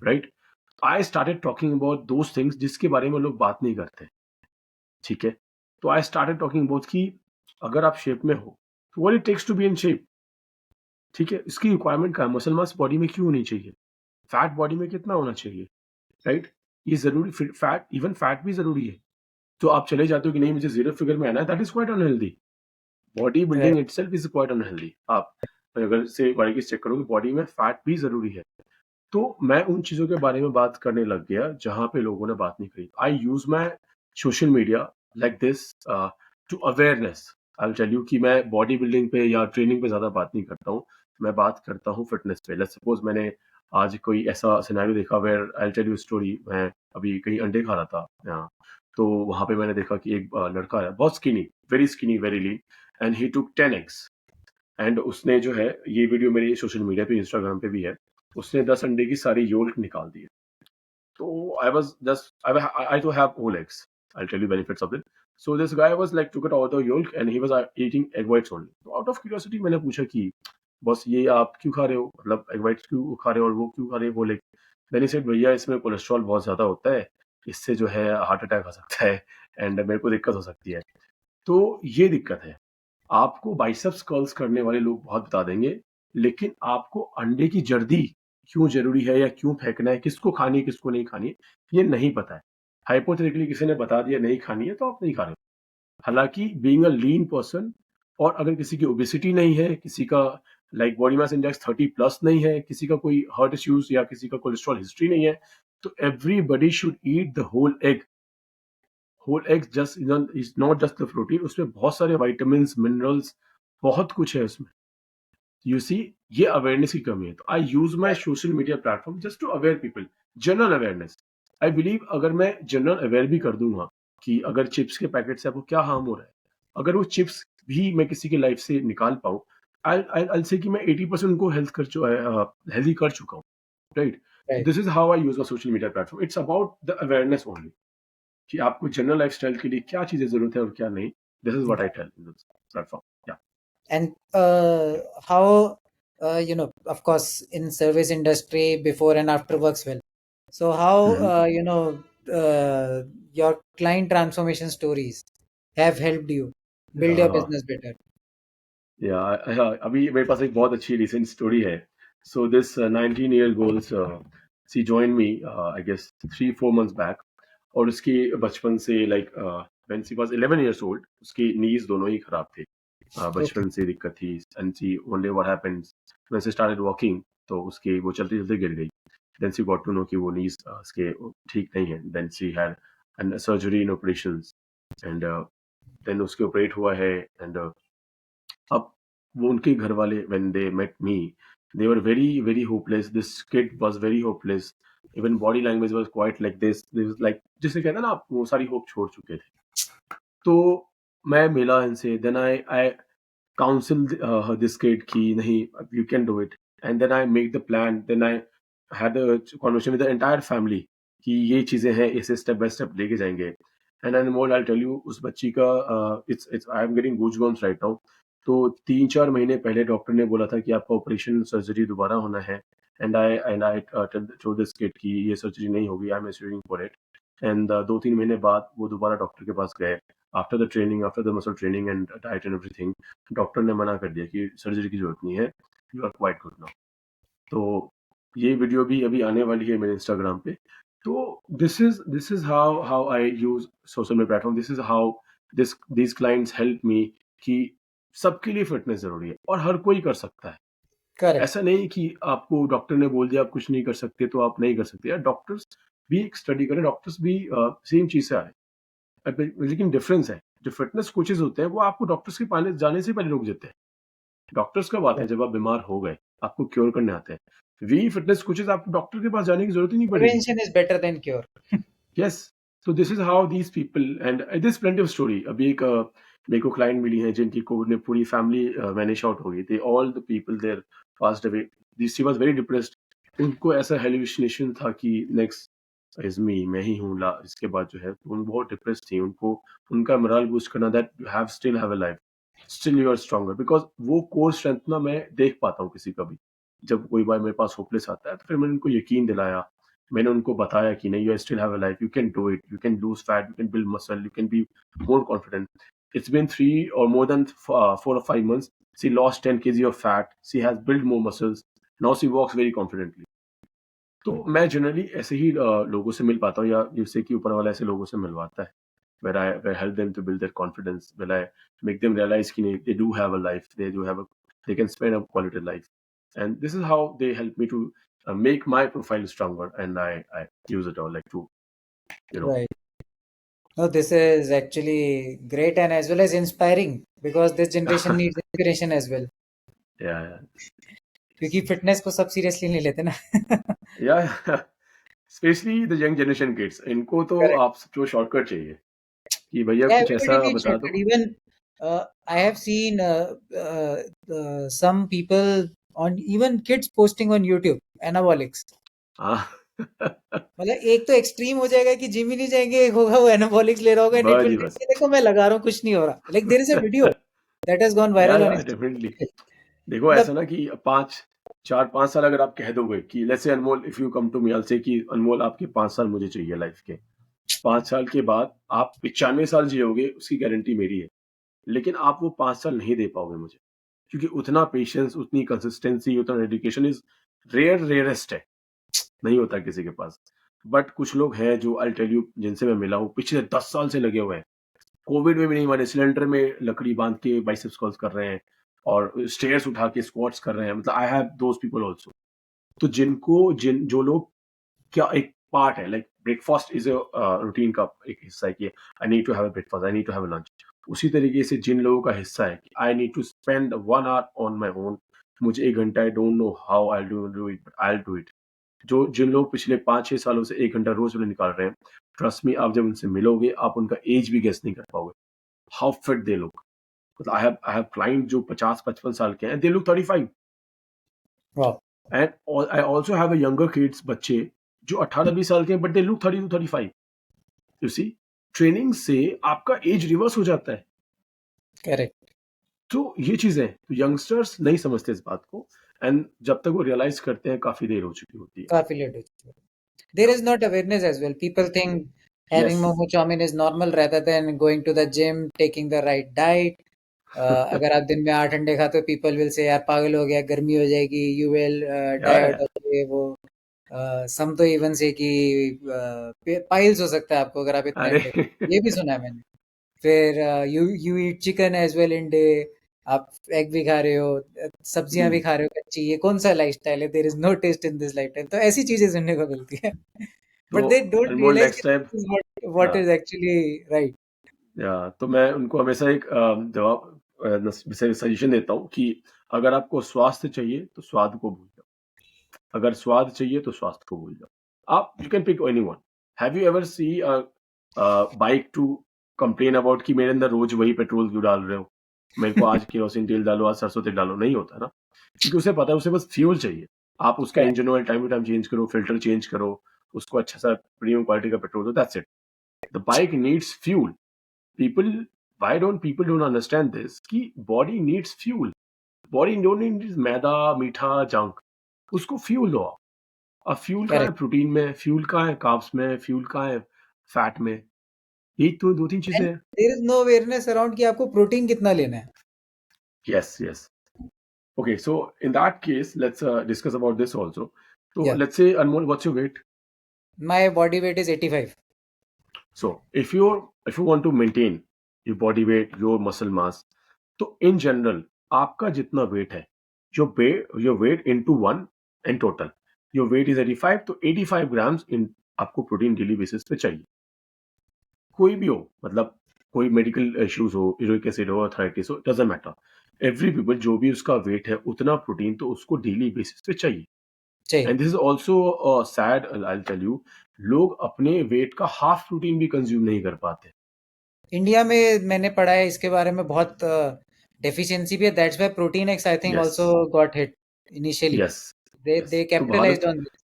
right? I started talking about those things जिसके बारे में लोग बात नहीं करते, ठीक है? तो आई स्टार्टेड टॉकिंग अबाउट कि अगर आप शेप में हो, तो what it takes to be in shape, ठीक है? इसकी रिक्वायरमेंट क्या है? मसल मास बॉडी में क्यों होनी चाहिए? फैट बॉडी में कितना होना चाहिए, राइट? ये ज़रूरी, फिर फैट, इवन फैट भी ज़रूरी है। तो आप चले जाते हो कि नहीं मुझे ज़ीरो फिगर में आना है, that is quite unhealthy. Body Right. Building itself is quite unhealthy. आप अगर से बारीकी से चेक करोगे, बॉडी में फैट भी ज़रूरी है। तो मैं उन चीज़ों के बारे में बात करने लग गया जहाँ पे लोगों ने बात नहीं करी। I use my social media like this to awareness. I will tell you कि मैं बॉडी बिल्डिंग पे या ट्रेनिंग पे ज़्यादा बात नहीं करता हूँ। मैं बात करता हूँ फिटनेस पे। लेट्स सपोज़ मैंने आज कोई ऐसा सिनेरियो देखा where I will tell you story. मैं अभी कहीं अंडे खा रहा था, तो वहाँ पे मैंने देखा कि एक लड़का है, बहुत skinny, very lean, and he टूक 10 एग्स। एंड उसने जो है, ये वीडियो मेरी सोशल मीडिया पे, इंस्टाग्राम पे भी है, उसने 10 अंडे की सारी योल्क निकाल दी है। तो I was just I to have whole eggs, I will tell you benefits of it. So this guy was like took it out the yolk and he was eating egg whites only. तो out of curiosity मैंने पूछा कि boss ये आप क्यों खा रहे हो, मतलब एग व्हाइट्स क्यों खा रहे हो और वो क्यों खा रहे हो whole egg? Then he said भैया इसमें कोलेस्ट्रॉल बहुत ज्यादा होता है, इससे जो है हार्ट अटैक आ सकता है एंड मेरे को दिक्कत हो सकती है। तो ये दिक्कत है। आपको बाइसेप्स कर्ल्स करने वाले लोग बहुत बता देंगे, लेकिन आपको अंडे की जर्दी क्यों ज़रूरी है या क्यों फेंकना है, किसको खानी है, किसको नहीं खानी है, ये नहीं पता है। हाइपोथेटिकली किसी ने बता दिया नहीं खानी है, तो आप नहीं खा रहे हो। हालाँकि बीइंग अ लीन पर्सन, और अगर किसी की ओबेसिटी नहीं है, किसी का like body mass index 30 plus नहीं है, किसी का कोई हार्ट इश्यूज़ या किसी का कोलेस्ट्रॉल हिस्ट्री नहीं है, तो everybody should eat the whole egg. Whole eggs just is not just the protein, उसमें बहुत सारे विटामिन्स, मिनरल्स, बहुत कुछ है उसमें। यू सी, ये अवेयरनेस की कमी है। तो I use my social media platform just to aware people, general awareness. I believe अगर मैं जनरल अवेयर भी कर दूंगा कि अगर चिप्स के पैकेट से आपको क्या हार्म हो रहा है, अगर वो चिप्स भी मैं किसी की लाइफ से निकाल पाऊँ, आई से कि मैं 80% उनको हेल्दी कर चुका हूँ, राइट? तो Right. This is how I use my social media platform. It's about the awareness only कि आपको जनरल लाइफस्टाइल के लिए क्या चीजें जरूरत है और क्या नहीं। This is what I tell in this platform. या And how, of course, in service industry, before and after works well. So how, your client transformation stories have helped you build your business better? या अभी मेरे पास एक बहुत अच्छी recent story है. So this 19 year girls she join me I guess 3-4 months back. और उसकी बचपन से like when she was 11 years old उसकी नीज दोनों ही खराब थे. ओके. बचपन से दिक्कत थी. And she one day what happened when she started walking, तो उसकी वो चलते चलते गिर गई. Then she got to know कि वो नीज उसके ठीक नहीं है. Then she had an surgery in operations. And then उसके ऑपरेट हुआ है. एंड अब वो उनके घर वाले when they met me they were very very hopeless. This kid was very hopeless. Even body language was quite like this like जिसे कहते हैं ना आप वो सारी होप छोड़ चुके थे. तो मैं मिला इनसे. Then I counsel this kid ki nahi you can do it. And then I make the plan. Then I had a conversation with the entire family कि ये चीजें हैं, इसे स्टेप बाय स्टेप लेके जाएंगे. And Anmol I tell you उस बच्ची का it's I am getting goosebumps right now. तो 3-4 महीने पहले डॉक्टर ने बोला था कि आपका ऑपरेशन सर्जरी दोबारा होना है. And I told this kid कि ये सर्जरी नहीं होगी. I am assuring for it. And 2-3 महीने बाद वो दोबारा डॉक्टर के पास गए. After the training, after the muscle training and diet and everything, doctor ने मना कर दिया कि सर्जरी की जरूरत नहीं है. You are quite good now. तो ये वीडियो भी अभी आने वाली है मेरे इंस्टाग्राम पे. तो this is how I use social media platform. This is how this clients help me कि सबके लिए फिटनेस जरूरी है और हर कोई कर सकता है. करेक्ट. ऐसा नहीं कि आपको डॉक्टर ने बोल दिया आप कुछ नहीं कर सकते तो आप नहीं कर सकते. यार डॉक्टर्स भी एक स्टडी करें. डॉक्टर्स भी सेम चीज से आ रहे हैं. लेकिन डिफरेंस है. जो फिटनेस कोचेज होते हैं वो आपको डॉक्टर्स के पाने जाने से पहले रोक देते हैं. डॉक्टर्स कब आते हैं? जब आप बीमार हो गए, आपको क्योर करने आते हैं. वी फिटनेस कोचेज आपको डॉक्टर के पास जाने की जरूरत ही नहीं पड़ेगी. Prevention is better than cure. Yes. तो this is how these people and this plenty of story. अभी एक मेरे को क्लाइंट मिली है जिनकी कोविड ने पूरी फैमिली वैनिश आउट हो गई थी. All the people there passed away. This she was very depressed. उनको ऐसा हेलुसिनेशन था कि नेक्स्ट इज मी, मैं ही हूँ ला इसके बाद जो है. तो उन बहुत डिप्रेस्ड थी. उनको उनका मोरल बूस्ट करना that you have still have a life, still you are stronger. Because वो कोर स्ट्रेंथ ना मैं देख पाता हूँ किसी का भी. जब कोई बार मेरे पास होपलेस आता है तो फिर मैंने उनको यकीन दिलाया. मैंने उनको बताया कि नहीं, you still have a life, you can do it, you can lose fat, you can build muscle, you can be more confident. It's been 4 or 5 months. She lost 10 kg of fat. She has built more muscles. Now she walks very confidently. तो मैं generally ऐसे ही लोगों से मिल पाता हूँ या जिससे कि ऊपर वाला ऐसे लोगों से मिलवाता है. where I help them to build their confidence, where I make them realize कि नहीं, they do have a life, they can spend a quality life. And this is how they help me to make my profile stronger. And I use it all like to, you know. Right. No, this is actually great and as well as inspiring because this generation needs inspiration as well. Yeah, क्योंकि fitness को सब seriously नहीं लेते ना. yeah. Especially the young generation kids. इनको तो Correct. आप जो शॉर्टकट चाहिए कि भैया Yeah, कुछ ऐसा everybody needs बता shortcut. दो. Even I have seen some people on even kids posting on YouTube anabolics. हाँ. मतलब एक तो एक्सट्रीम हो जाएगा कि जिम ही नहीं जाएंगे, एक होगा वो एनाबॉलिक्स ले रहा होगा and it बस will जी tell बस. you, देखो मैं लगा रहा हूँ कुछ नहीं हो रहा. Like there is a video that has gone या viral on या डेफिनेटली. Instagram. देखो मतलब ऐसा ना कि 4-5 साल अगर आप कह दोगे कि let's say Anmol, if you come to me, I say कि अनमोल आपके 5 साल मुझे चाहिए लाइफ के. 5 साल के बाद आप 95 साल जियोगे उसकी गारंटी मेरी है. लेकिन आप वो 5 साल नहीं दे पाओगे मुझे, क्योंकि उतना पेशेंस, उतनी कंसिस्टेंसी, उतना डेडिकेशन इज रेयरेस्ट है. नहीं होता किसी के पास. बट कुछ लोग हैं जो आई टेल यू जिनसे मैं मिला हूँ पिछले 10 साल से लगे हुए हैं. कोविड में भी नहीं माने, सिलेंडर में लकड़ी बांध के बाइसेप्स कर्ल्स कर रहे हैं और स्टेयर्स उठा के स्क्वाट्स कर रहे हैं. मतलब I have those people also. तो जो लोग क्या एक पार्ट है, like breakfast is a routine का एक हिस्सा है कि I need to have a breakfast, I need to have a lunch. उसी तरीके से जिन लोगों का हिस्सा है कि I need to spend 1 hour on my own. मुझे 1 घंटा, I don't know how I do it, but I do it. जो जिन लोग पिछले 5-6 सालों से 1 घंटा रोज में निकाल रहे हैं, ट्रस्ट मी, आप जब उनसे मिलोगे आप उनका एज भी गेस नहीं कर पाओगे. How fit they look. मतलब आई हैव क्लाइंट जो 50-55 साल के हैं, they look 35. wow. And I also have a younger kids, बच्चे जो 18-20 साल के हैं, but they look 30 to 35. You see, training से आपका एज रिवर्स हो जाता है. Correct. तो ये चीजें तो यंगस्टर्स नहीं समझते इस बात को. एंड जब तक वो रियलाइज करते हैं काफी देर हो चुकी होती है. काफी लेट हो चुका है. There is not awareness as well. People think having yes. momo chow mein is normal rather than going to the gym, taking the right diet. अगर आप दिन में 8 अंडे खाते हो, पीपल विल से यार पागल हो गया, गर्मी हो जाएगी, यू विल या डाई आउट या ऑफ वो। सम तो इवन से कि पाइल्स हो सकता है आपको अगर आप इतने अरे अंडे, ये भी सुना है मैंने। फिर you you eat chicken as well in day, आप एग भी खा रहे हो, सब्जियां भी हम्म, खा रहे हो कच्ची, ये कौन सा लाइफस्टाइल है? There is no test in this lifestyle. तो ऐसी चीजें सुनने को मिलती है। तो but they don't Anmol realize कि next time, this is what is actually right. या तो मैं उनको हमेशा एक जवाब सजेशन देता हूँ कि अगर आपको स्वास्थ्य चाहिए तो स्वाद को भूल जाओ, अगर स्वाद चाहिए तो स्वास्थ्य को भूल जाओ। आप you can pick anyone. Have you ever see bike to complain about कि मेरे अंदर रोज वही पेट्रोल क्यों डाल रहे हो, मेरे को आज केरोसिन तेल डालो, आज सरसों तेल डालो? नहीं होता ना, क्योंकि उसे पता है उसे बस फ्यूल चाहिए। आप उसका correct. Engine oil time to time change करो, फिल्टर चेंज करो, उसको अच्छा सा प्रीमियम क्वालिटी का पेट्रोल दो, that's it. The bike needs fuel. people why don't people don't understand this कि body needs fuel, body don't need मैदा मीठा junk, उसको फ्यूल दो आप। अब फ्यूल कहाँ है? करेक्ट। प्रोटीन में। फ्यूल कहाँ है? कार्ब्स में। फ्यूल कहाँ है? फैट में। यही तो दो तीन चीजें एंड हैं। There is no awareness around कि आपको प्रोटीन कितना लेना है। Yes yes. Okay, so in that case let's discuss about this also. तो या let's say Anmol, what's your weight? My body weight is 85। So if you want to maintain your body weight, your muscle mass, तो in general आपका जितना weight है, your weight into one in total, your weight is 85, तो 85 grams इन आपको protein daily basis पे चाहिए। कोई भी हो, मतलब कोई मेडिकल इश्यूज हो, यूरिक एसिड हो, अर्थराइटिस हो, डजंट मैटर। एवरी पीपल जो भी उसका वेट है उतना प्रोटीन तो उसको डेली बेसिस पे चाहिए। चाहिए। And this is also sad, I tell you, लोग अपने वेट का हाफ प्रोटीन भी कंज्यूम नहीं कर पाते। इंडिया में मैंने पढ़ा है इसके बारे में, बहुत डेफिशिएंसी भी है, that's why protein X I think yes also got hit initially. Yes yes. They तो capitalized Bharat, on this.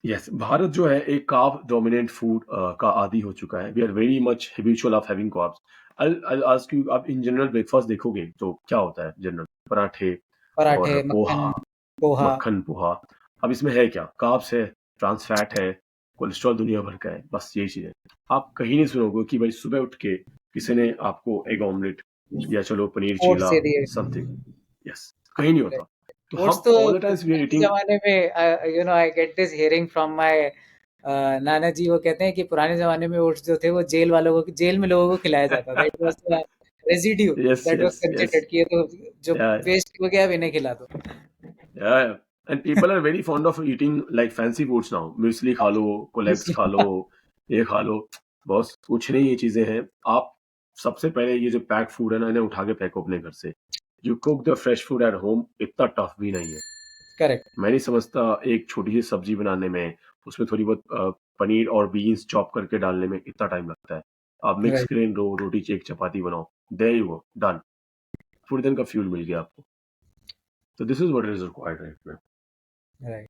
Yes, Bharat जो है एक कार्ब डोमिनेंट फूड का आदी हो चुका है। We are very much habitual of having carbs. I ask you, आप इन जनरल ब्रेकफास्ट देखोगे तो क्या होता है जनरल? पराठे और पराठे, मक्खन, पोहा, पोहा। मक्खन पोहा। अब इसमें है क्या? कार्ब्स है, ट्रांस फैट है, कोलेस्ट्रॉल दुनिया भर का है, बस यही चीज है। आप कहीं नहीं सुनोगे कि भाई सुबह उठ के किसी ने आपको एग ऑमलेट या चलो पनीर ओट्स चीला दे दिए। समथिंग। यस, कहीं नहीं होता। तो ओट्स हम तो all the times we are पुराने ईटिंग। जमाने में, I get this hearing from my नाना जी। वो कहते हैं कि पुराने जमाने में ओट्स जो थे वो जेल वालों को, जेल में लोगों को खिलाया जाता था। It was residue yes that was yes yes. Considered कि ये तो जो वेस्ट हो गया अब इन्हें खिला दो। Yeah, yeah. And people are very fond of eating like fancy foods now. Muesli खा लो, कोलैप्स खा लो, ये खा लो। बॉस कुछ नहीं, ये चीजें हैं। आप सबसे पहले ये जो पैक फूड है ना, इन्हें उठा के फेंको अपने घर से। You cook the fresh food at home, इतना टफ भी नहीं है। करेक्ट। मैं नहीं समझता एक छोटी सी सब्जी बनाने में, उसमें थोड़ी बहुत पनीर और बीन्स चॉप करके डालने में इतना टाइम लगता है। आप मिक्स राइट। ग्रेन रो, रोटी एक चपाती बनाओ, देयर यू गो, डन। पूरे दिन का फ्यूल मिल गया आपको। तो this is what is required right. Right.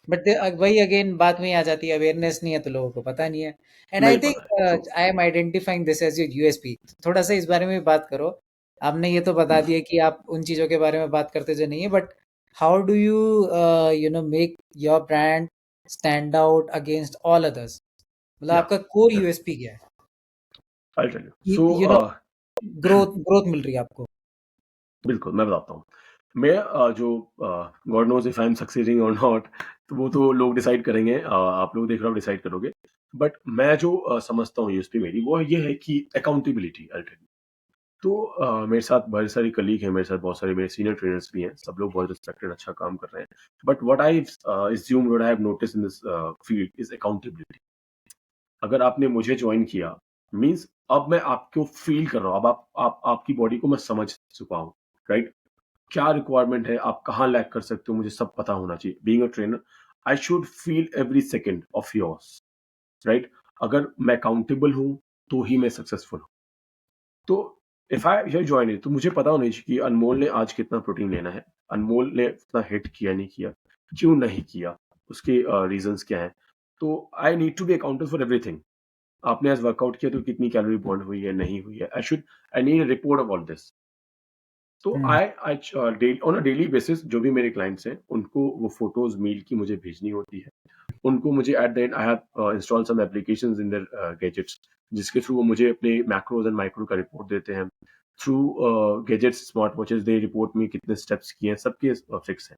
But वही अगेन बात वही आ जाती है, अवेयरनेस नहीं है तो लोगों को पता नहीं है। एंड आई नहीं थिंक पता है, true. I am identifying this as your USP. थोड़ा सा इस बारे में भी बात करो। आपने ये तो बता दिया कि आप उन चीजों के बारे में बात करते जो नहीं है, but how do you make your brand stand out against all others? मतलब या आपका कोर यूएसपी क्या है? I tell you. So you know, growth growth मिल रही है आपको। बिल्कुल मैं बताता हूँ। मैं जो God knows if I am succeeding और नॉट, तो वो तो लोग डिसाइड करेंगे। आप लोग देख रहे हो, डिसाइड करोगे। बट मैं जो समझता हूँ यूएसपी मेरी, वो ये है कि अकाउंटेबिलिटी। I tell you. तो मेरे साथ बहुत सारे कलीग हैं, मेरे साथ बहुत सारे मेरे सीनियर ट्रेनर्स भी हैं, सब लोग बहुत रिस्पेक्टेड अच्छा काम कर रहे हैं। But what I assumed, what I have notice in this field is accountability. अगर आपने मुझे ज्वाइन किया, मीन्स अब मैं आपको फील कर रहा हूँ, अब आप आपकी बॉडी को मैं समझ चुका हूँ, राइट? क्या रिक्वायरमेंट है, आप कहाँ लैक कर सकते हो, मुझे सब पता होना चाहिए। Being a trainer, I should feel every second of yours, right? अगर मैं अकाउंटेबल हूँ तो ही मैं सक्सेसफुल हूँ। तो इफ आई यू ज्वाइन, तो मुझे पता होना चाहिए कि अनमोल ने आज कितना प्रोटीन लेना है, अनमोल ने इतना हिट किया नहीं किया, क्यों नहीं किया, उसके रीजंस क्या हैं। तो I need to be accountable for everything. आपने आज वर्कआउट किया तो कितनी कैलोरी बर्न हुई है, नहीं हुई है, I need a report of all this. तो हम्म। आई ऑन अ डेली बेसिस जो भी मेरे क्लाइंट्स हैं उनको वो फोटोज मेल की मुझे भेजनी होती है। उनको मुझे at the end I have install some applications in their gadgets, जिसके थ्रू वो मुझे अपने मैक्रोज एंड माइक्रो का रिपोर्ट देते हैं। Through gadgets, smart watches, they report में कितने स्टेप्स किए हैं, सबके फिक्स है।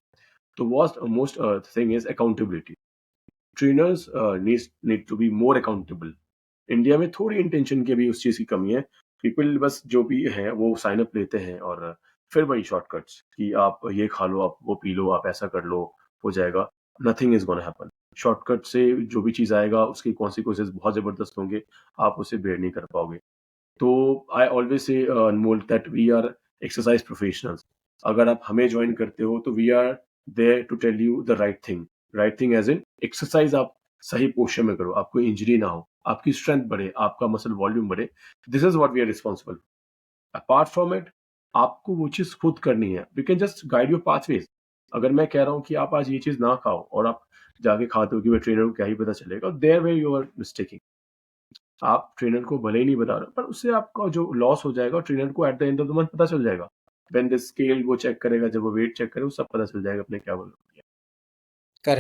तो most thing is accountability. Trainers need to be more accountable. India में थोड़ी इंटेंशन की अभी उस चीज़ की कमी है। पीपल बस जो भी है वो साइन अप लेते हैं और फिर वही शॉर्टकट्स कि आप ये खा लो, आप वो पी लो, आप ऐसा कर लो, हो जाएगा। Nothing is gonna happen. Shortcut से जो भी चीज़ आएगा उसकी कॉन्सिक्वेंसेज़ बहुत ज़बरदस्त होंगे, आप उसे बेयर नहीं कर पाओगे। तो I always say Anmol that we are exercise professionals. अगर आप हमें ज्वाइन करते हो तो we are there to tell you the right thing. Right thing as in exercise आप सही पोस्चर में करो, आपको इंजरी ना हो, आपकी स्ट्रेंथ बढ़े, आपका मसल वॉल्यूम बढ़े। This is what we are responsible. Apart from it, आपको वो चीज खुद करनी है। We can just guide your pathways. अगर मैं कह रहा हूँ कि आप आज ये चीज ना खाओ और आप जाके खाते हो कि मैं ट्रेनर को क्या ही पता चलेगा, there way you are mistaking. आप ट्रेनर को भले ही नहीं बता रहे, पर उससे आपका जो लॉस हो जाएगा, ट्रेनर को eight the end of the month पता चल जाएगा। व्हेन द स्केल वो चेक करेगा, जब वो वेट चेक करे, वो सब पता चल जाएगा अपने क्या बोल रहे हैं।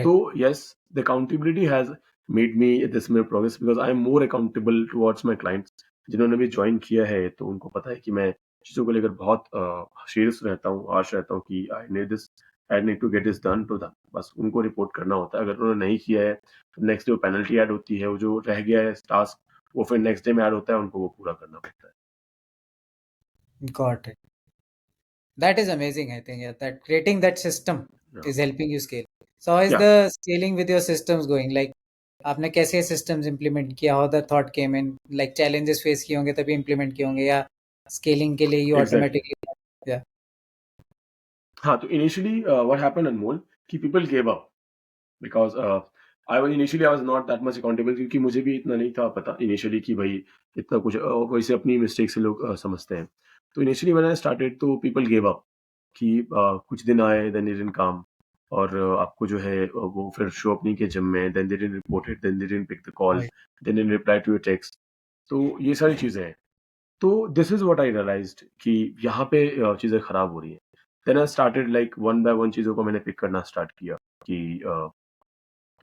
तो correct. Yes, the accountability has made me this mayor progress because I am more accountable towards my clients. जिन्होंने भी ज्वाइन किया है तो उनको पता है कि मैं चीज़ों को लेकर बहुत सीरियस रहता हूँ, हार्श रहता हूँ कि I need to get this done to them. बस उनको रिपोर्ट करना होता है। अगर उन्होंने नहीं किया है तो नेक्स्ट डे वो पेनल्टी ऐड होती है, वो जो रह गया है टास्क वो फिर नेक्स्ट डे में ऐड होता है, उनको वो पूरा करना पड़ता है। Got it. That is amazing, I think. Yeah, that creating that system Yeah. is helping you scale. So how is Yeah, the scaling with your systems going? Like आपने कैसे systems implement किया? How the thought came in? Like challenges face किए होंगे तभी implement किए होंगे या scaling के लिए you exactly. automatically? Yeah. हाँ, तो इनिशियली व्हाट हैपेंड अनमोल कि people give up because I was not that much accountable क्योंकि मुझे भी इतना नहीं था पता इनिशियली कि भई इतना कुछ वैसे अपनी मिस्टेक से लोग समझते हैं। तो इनिशियली व्हेन आई स्टार्टेड तो पीपल गिव अप कि कुछ दिन आए देन दे डिडन्ट कम और आपको जो है वो फिर शो अप नहीं किया जिम में, then they didn't report it, then they didn't pick the call, Right. They didn't reply to your text. तो ये सारी चीज़ें हैं। तो this is what I realized कि यहाँ पे चीज़ें खराब हो रही हैं। Then I started like one by one चीज़ों को मैंने पिक करना स्टार्ट किया कि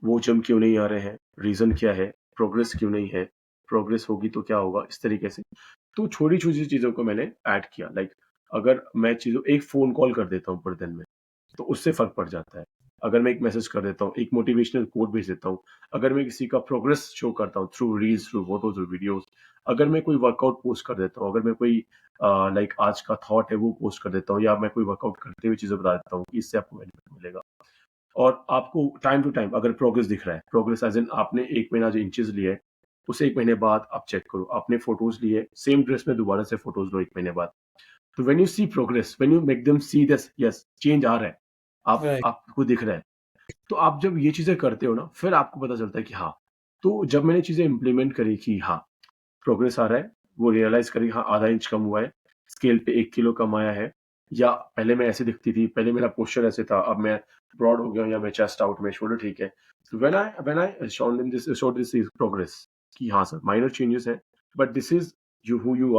वो जिम क्यों नहीं आ रहे हैं, रीज़न क्या है, प्रोग्रेस क्यों नहीं है, प्रोग्रेस होगी तो क्या होगा, इस तरीके से। तो छोटी-छोटी चीज़ों को मैंने ऐड किया। लाइक अगर मैं चीज़ों एक फ़ोन कॉल कर देता हूँ पूरे दिन में, तो उससे फ़र्क पड़ जाता है। अगर मैं एक मैसेज कर देता हूँ, एक मोटिवेशनल कोट भेज देता हूँ, अगर मैं किसी का प्रोग्रेस शो करता हूँ through reels, through photos, through videos, अगर मैं कोई वर्कआउट पोस्ट कर देता हूँ, अगर मैं कोई लाइक आज का थॉट है वो पोस्ट कर देता हूँ या मैं कोई वर्कआउट करते हुए चीज़ें बता देता हूँ कि इससे आपको बेनिफिट मिलेगा। और आपको टाइम टू टाइम अगर प्रोग्रेस दिख रहा है, प्रोग्रेस एज़ इन आपने 1 महीना जो इंचेज़ लिए हैं, उसे 1 महीने बाद आप चेक करो। आपने फोटोज़ लिए, सेम ड्रेस में दोबारा से फोटोज़ लो 1 महीने बाद। तो when you see progress, when you make them see this, yes change आ रहा है, Right. आपको दिख रहा है। तो आप जब ये चीज़ें करते हो ना, फिर आपको पता चलता है कि हाँ, तो जब मैंने चीज़ें इम्प्लीमेंट करी कि हाँ, प्रोग्रेस आ रहा है, वो रियलाइज़ करी हाँ, आधा इंच कम हुआ है, स्केल पे 1 किलो कम आया है या पहले मैं ऐसे दिखती थी, पहले मेरा पोस्चर ऐसे था, अब मैं ब्रॉड हो गया हूँ या मैं चेस्ट आउट में शोल्डर ठीक है। So when I showed this is progress कि हाँ सर, माइनर चेंजेस हैं, but this is you who you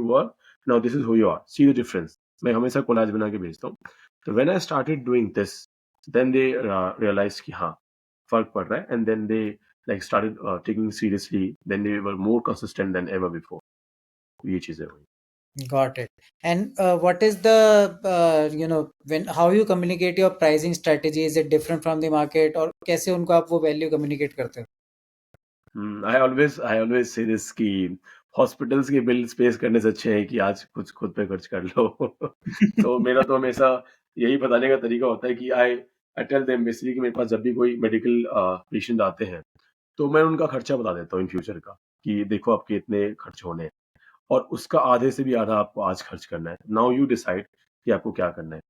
were, now this is who you are, see the difference. मैं हमेशा कोलाज बना के भेजता हूँ। तो when I started doing this, then they realize कि हाँ, फ़र्क पड़ रहा है and then they like started taking seriously, then they were more consistent than ever before. ये चीजें हुई। Got it. And what is the when how you communicate your pricing strategy? Is it different from the market और कैसे उनको आप वो value communicate करते हो? आई ऑलवेज से दिस कि हॉस्पिटल्स के बिल पेश करने से अच्छे हैं कि आज कुछ खुद पे खर्च कर लो। तो मेरा तो हमेशा यही बताने का तरीका होता है कि आई टेल देम बेसिकली कि मेरे पास जब भी कोई मेडिकल पेशेंट आते हैं तो मैं उनका खर्चा बता देता हूँ इन फ्यूचर का कि देखो आपके इतने खर्च होने हैं और उसका आधे से भी आधा आपको आज खर्च करना है। नाउ यू डिसाइड कि आपको क्या करना है।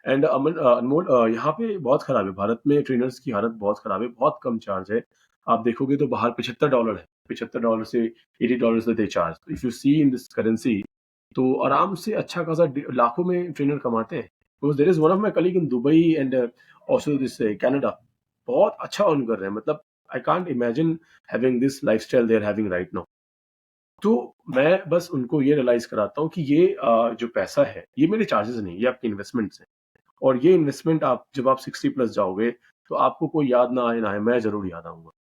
एंड अनमोल, यहाँ पे बहुत खराब है, भारत में ट्रेनर्स की हालत बहुत खराब है, बहुत कम चार्ज है। आप देखोगे तो बाहर $75 है, $75 से $80 that they charge. If you see in this currency, तो आराम से अच्छा खासा लाखों में ट्रेनर कमाते हैं। Because there is one of my colleague in Dubai and also this Canada, बहुत अच्छा अर्न कर रहे हैं। मतलब I can't imagine having this lifestyle they are having right now. तो मैं बस उनको ये रियलाइज़ कराता हूँ कि ये जो पैसा है, ये मेरे चार्जेज़ नहीं, ये आपकी इन्वेस्टमेंट्स हैं। और ये इन्वेस्टमेंट आप जब आप 60 प्लस जाओगे, तो आपको कोई याद ना आए, मैं ज़रूर याद आऊँगा।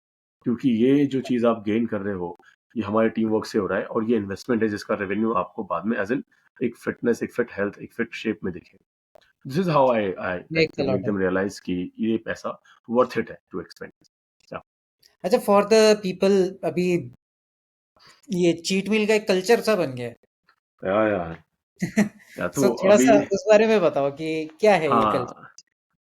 क्योंकि ये जो चीज़ आप गेन कर रहे हो, ये हमारे टीम वर्क से हो रहा है और ये इन्वेस्टमेंट है जिसका रेवेन्यू आपको बाद में एज एन एक फिटनेस, एक फिट हेल्थ, एक फिट शेप में दिखेगा। This is how I I like makes a to lot make of. Them realize कि ये पैसा वर्थ इट है टू एक्सपेंड। या अच्छा, फॉर द पीपल, अभी ये चीट मील का एक कल्चर सा बन गया है। या या सो तो थोड़ा अभी सा उस बारे में बताओ कि क्या है ये कल्चर। हाँ,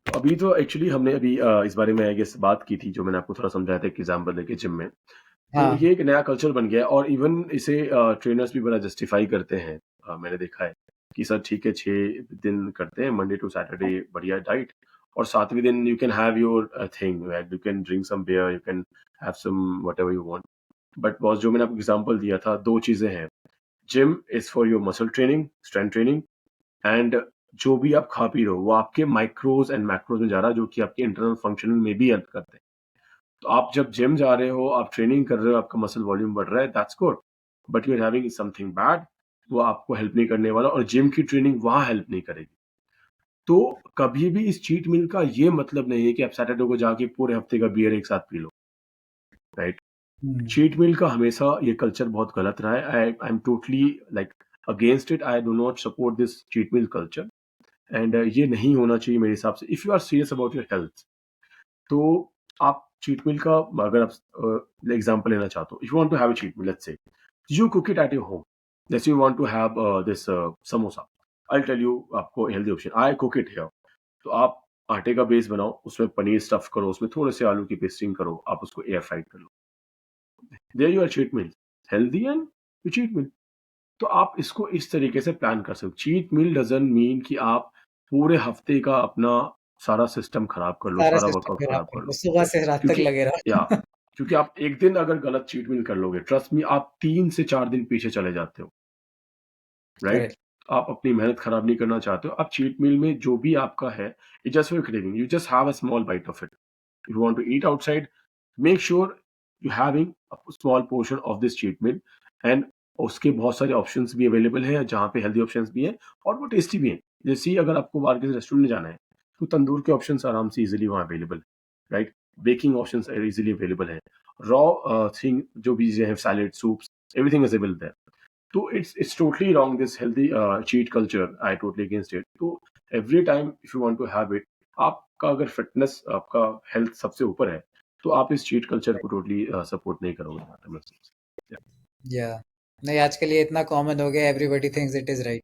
अभी तो एक्चुअली हमने अभी इस बारे में आई गेस बात की थी, जो मैंने आपको थोड़ा समझाया था एक एग्जाम्पल देके जिम में। तो हाँ। ये एक नया कल्चर बन गया है और इवन इसे ट्रेनर्स भी बड़ा जस्टिफाई करते हैं। मैंने देखा है कि सर ठीक है, 6 दिन करते हैं, मंडे टू सैटरडे बढ़िया डाइट, और 7वें दिन you can have your thing, you can drink some beer, you can have some whatever you want. But boss, जो मैंने आपको एग्जांपल दिया था, दो चीजें हैं। Gym is for your muscle training, strength training, and जो भी आप खा पी रहे हो वो आपके माइक्रोज एंड मैक्रोज में जा रहा है, जो कि आपके इंटरनल फंक्शन में भी हेल्प करते हैं। तो आप जब जिम जा रहे हो, आप ट्रेनिंग कर रहे हो, आपका मसल वॉल्यूम बढ़ रहा है, that's good. But you are having something bad, वो आपको हेल्प नहीं करने वाला, और जिम की ट्रेनिंग वहां हेल्प नहीं करेगी। तो कभी भी इस चीट मील का ये मतलब नहीं है कि आप सैटरडे को जाके पूरे हफ्ते का बियर एक साथ पी लो, राइट? हम्म। चीट मील का हमेशा ये कल्चर बहुत गलत रहा है। I am totally like against it. I do not support this cheat meal culture, and ये नहीं होना चाहिए मेरे हिसाब से। If you are serious about your health, तो आप चीट मील का, अगर आप एग्जांपल लेना चाहते हो, if you want to have a cheat meal, let's say you cook it at your home, जैसे you want to have this samosa, I tell you आपको healthy option, I cook it here. तो आप आटे का base बनाओ, उसमें paneer stuff करो, उसमें थोड़े से आलू की पेस्टिंग करो, आप उसको एयर फ्राई कर लो, there your cheat meal, healthy and you cheat meal. तो आप इसको इस तरीके से प्लान कर सकते हो। चीट मील डजंट मीन कि आप पूरे हफ्ते का अपना सारा सिस्टम खराब कर लो, सारा सारा सिस्टम वर्कआउट खराब खराब कर कर दो, लो। सुबह से रात तक क्योंकि लगे या रहो। क्योंकि आप एक दिन अगर गलत चीट मील कर लोगे, ट्रस्ट मी, आप 3 से 4 दिन पीछे चले जाते हो, राइट? करेक्ट। आप अपनी मेहनत खराब नहीं करना चाहते हो। आप चीट मील में जो भी आपका है, it just for craving, you just have a small bite of it. If you want to eat outside, make sure you having a small portion of this cheat meal, and उसके बहुत सारे options भी available हैं, जहाँ पे healthy options भी हैं और वो टेस्टी भी हैं। जैसे ही अगर आपको बाहर किसी रेस्टोरेंट में जाना है, तो तंदूर के ऑप्शंस आराम से इजीली वहाँ अवेलेबल है, right? Baking options easily available हैं। रॉ थिंग जो भी चीज़ें हैं, salad, soups, everything is available there. तो it's totally wrong this healthy cheat culture, I totally against it. तो every time if you want to have it, आपका अगर fitness, आपका हेल्थ सबसे ऊपर है, तो आप इस चीट कल्चर को टोटली सपोर्ट नहीं करोगे मेरे हिसाब से। या नहीं, आजकल ये इतना कॉमन हो गया, everybody thinks it is right.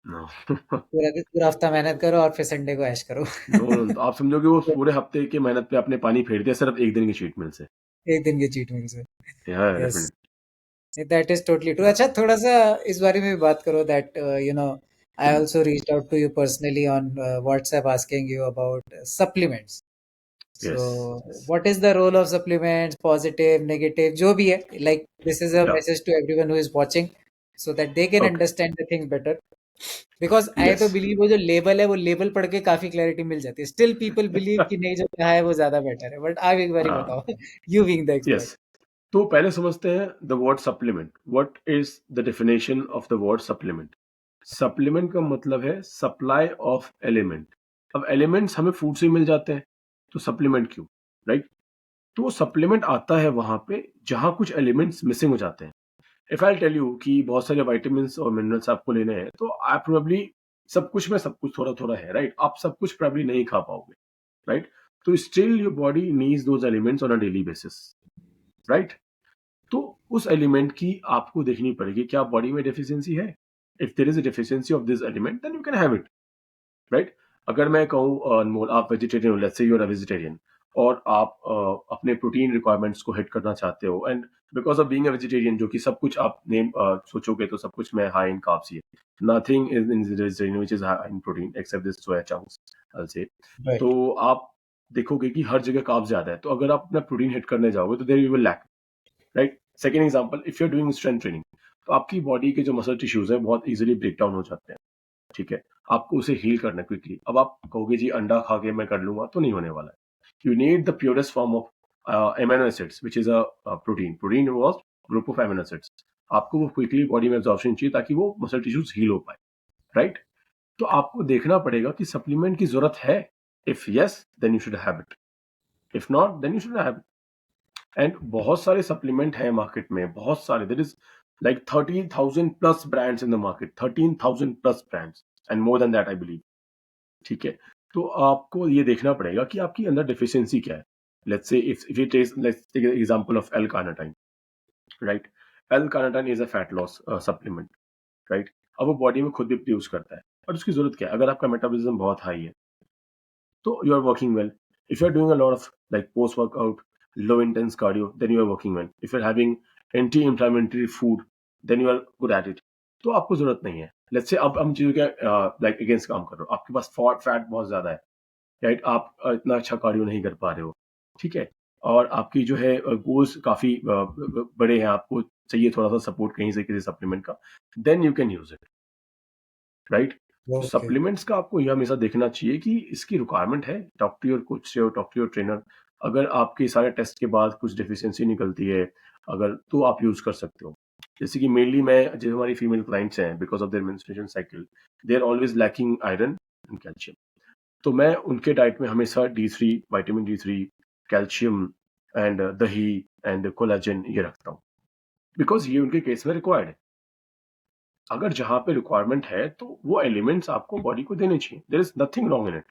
No पूरा हफ्ता मेहनत करो और फिर संडे को ऐश करो। नो नो, तो आप समझोगे वो पूरे हफ्ते की मेहनत पे आपने पानी फेर दिया सिर्फ एक दिन की चीट मिल से। एक दिन के चीट मील से। या yes, definitely. That is totally true. अच्छा, थोड़ा सा इस बारे में भी बात करो, that you know I also reached out to you personally on WhatsApp asking you about supplements. So, yes. what is the role of supplements, positive, negative, जो भी है, like this is a या message to everyone who is watching, so that they can okay. understand the thing better. Because I yes. तो believe वो जो label है, वो label पढ़ के काफी क्लैरिटी मिल जाती है। Still people believe कि नहीं, जो कहा है वो ज्यादा बेटर है। But आप एक बारी बताओ, you being the expert. Yes, तो पहले समझते हैं the word supplement. What is the definition of the word supplement? Supplement का मतलब है सप्लाई ऑफ एलिमेंट। अब एलिमेंट्स हमें फूड से ही मिल जाते हैं, तो सप्लीमेंट क्यों, राइट? तो सप्लीमेंट आता है वहां पे जहां कुछ एलिमेंट्स मिसिंग हो जाते हैं। इफ आई टेल यू कि बहुत सारे विटामिन और मिनरल्स आपको लेने हैं, तो आप प्रोबेबली सब कुछ में सब कुछ थोड़ा थोड़ा है, राइट? आप सब कुछ प्रोबेबली नहीं खा पाओगे, राइट? तो still your body needs those elements on a daily basis, right? तो उस एलिमेंट की आपको देखनी पड़ेगी, क्या बॉडी में डेफिशिएंसी है? If there is a deficiency of this element, then you can have it, right? अगर मैं कहूँ अनमोल, आप वेजिटेरियन हो, let's say you are a vegetarian, और आप अपने प्रोटीन रिक्वायरमेंट्स को हिट करना चाहते हो, and because of being a vegetarian, जो कि सब कुछ आप नेम सोचोगे तो सब कुछ में हाई इन कार्ब्स ही है, nothing is in vegetarian which is high in protein except this soya chunks, I say. Right. तो आप देखोगे कि हर जगह कार्ब्स ज्यादा है, तो अगर आप अपना प्रोटीन हिट करने जाओगे तो there you will lack, right? Second example, if you are doing strength training, तो आपकी बॉडी के जो मसल टिश्यूज है बहुत इजीली ब्रेक डाउन हो जाते हैं, ठीक है? आपको उसे हील करना है क्विकली। अब आप कहोगे जी अंडा खा के मैं कर लूंगा, तो नहीं होने वाला है। You need the purest form of amino acids which is a protein. Protein was group of amino acids. आपको वो क्विकली बॉडी में एब्जॉर्प्शन चाहिए ताकि वो मसल टिश्यूज हील हो पाए, राइट? तो आपको देखना पड़ेगा कि सप्लीमेंट की जरूरत है। If yes, then you should have it. If not, then you should have it. And बहुत सारे सप्लीमेंट हैं मार्केट में, बहुत सारे, there is like 13,000 plus brands in the market, 13,000 plus brands and more than that I believe. ठीक है, तो आपको ये देखना पड़ेगा कि आपकी अंदर डिफिशियंसी क्या है. Let's say if you take, let's take example of L carnitine, right. L carnitine is a fat loss supplement, right. अब वो बॉडी में खुद भी प्रोड्यूस करता है, और उसकी जरूरत क्या है? अगर आपका मेटाबॉलिज्म बहुत हाई है तो you are working well. If you are doing a lot of like post workout low intense cardio, then you are working well. If you're having anti inflammatory food, then you are good at it. तो आपको जरूरत नहीं है. Let's से अब हम चीजों के लाइक अगेंस्ट काम कर रहे हो, आपके पास फैट बहुत ज्यादा है, राइट. आप इतना अच्छा कार्डियो नहीं कर पा रहे हो, ठीक है, और आपकी जो है गोल्स काफी बड़े हैं, आपको चाहिए थोड़ा सा सपोर्ट कहीं से किसी सप्लीमेंट का, then you can use it, right. तो ओके। सप्लीमेंट्स का आपको यह हमेशा देखना चाहिए कि इसकी रिक्वायरमेंट है. टॉक टू योर कोच से, टॉक टू योर ट्रेनर. अगर आपके सारे टेस्ट के बाद कुछ डिफिशियंसी निकलती है अगर, तो आप यूज कर सकते हो. जैसे कि मेनली मैं, जो हमारी फीमेल क्लाइंट्स हैं, because of their menstruation cycle, they are always lacking iron and calcium. तो मैं उनके डाइट में हमेशा D3, vitamin D3, calcium and दही एंड कोलाजन ये रखता हूँ, बिकॉज ये उनके केस में रिक्वायर्ड है. अगर जहाँ पे रिक्वायरमेंट है तो वो एलिमेंट्स आपको बॉडी को देने चाहिए. There is nothing wrong in it.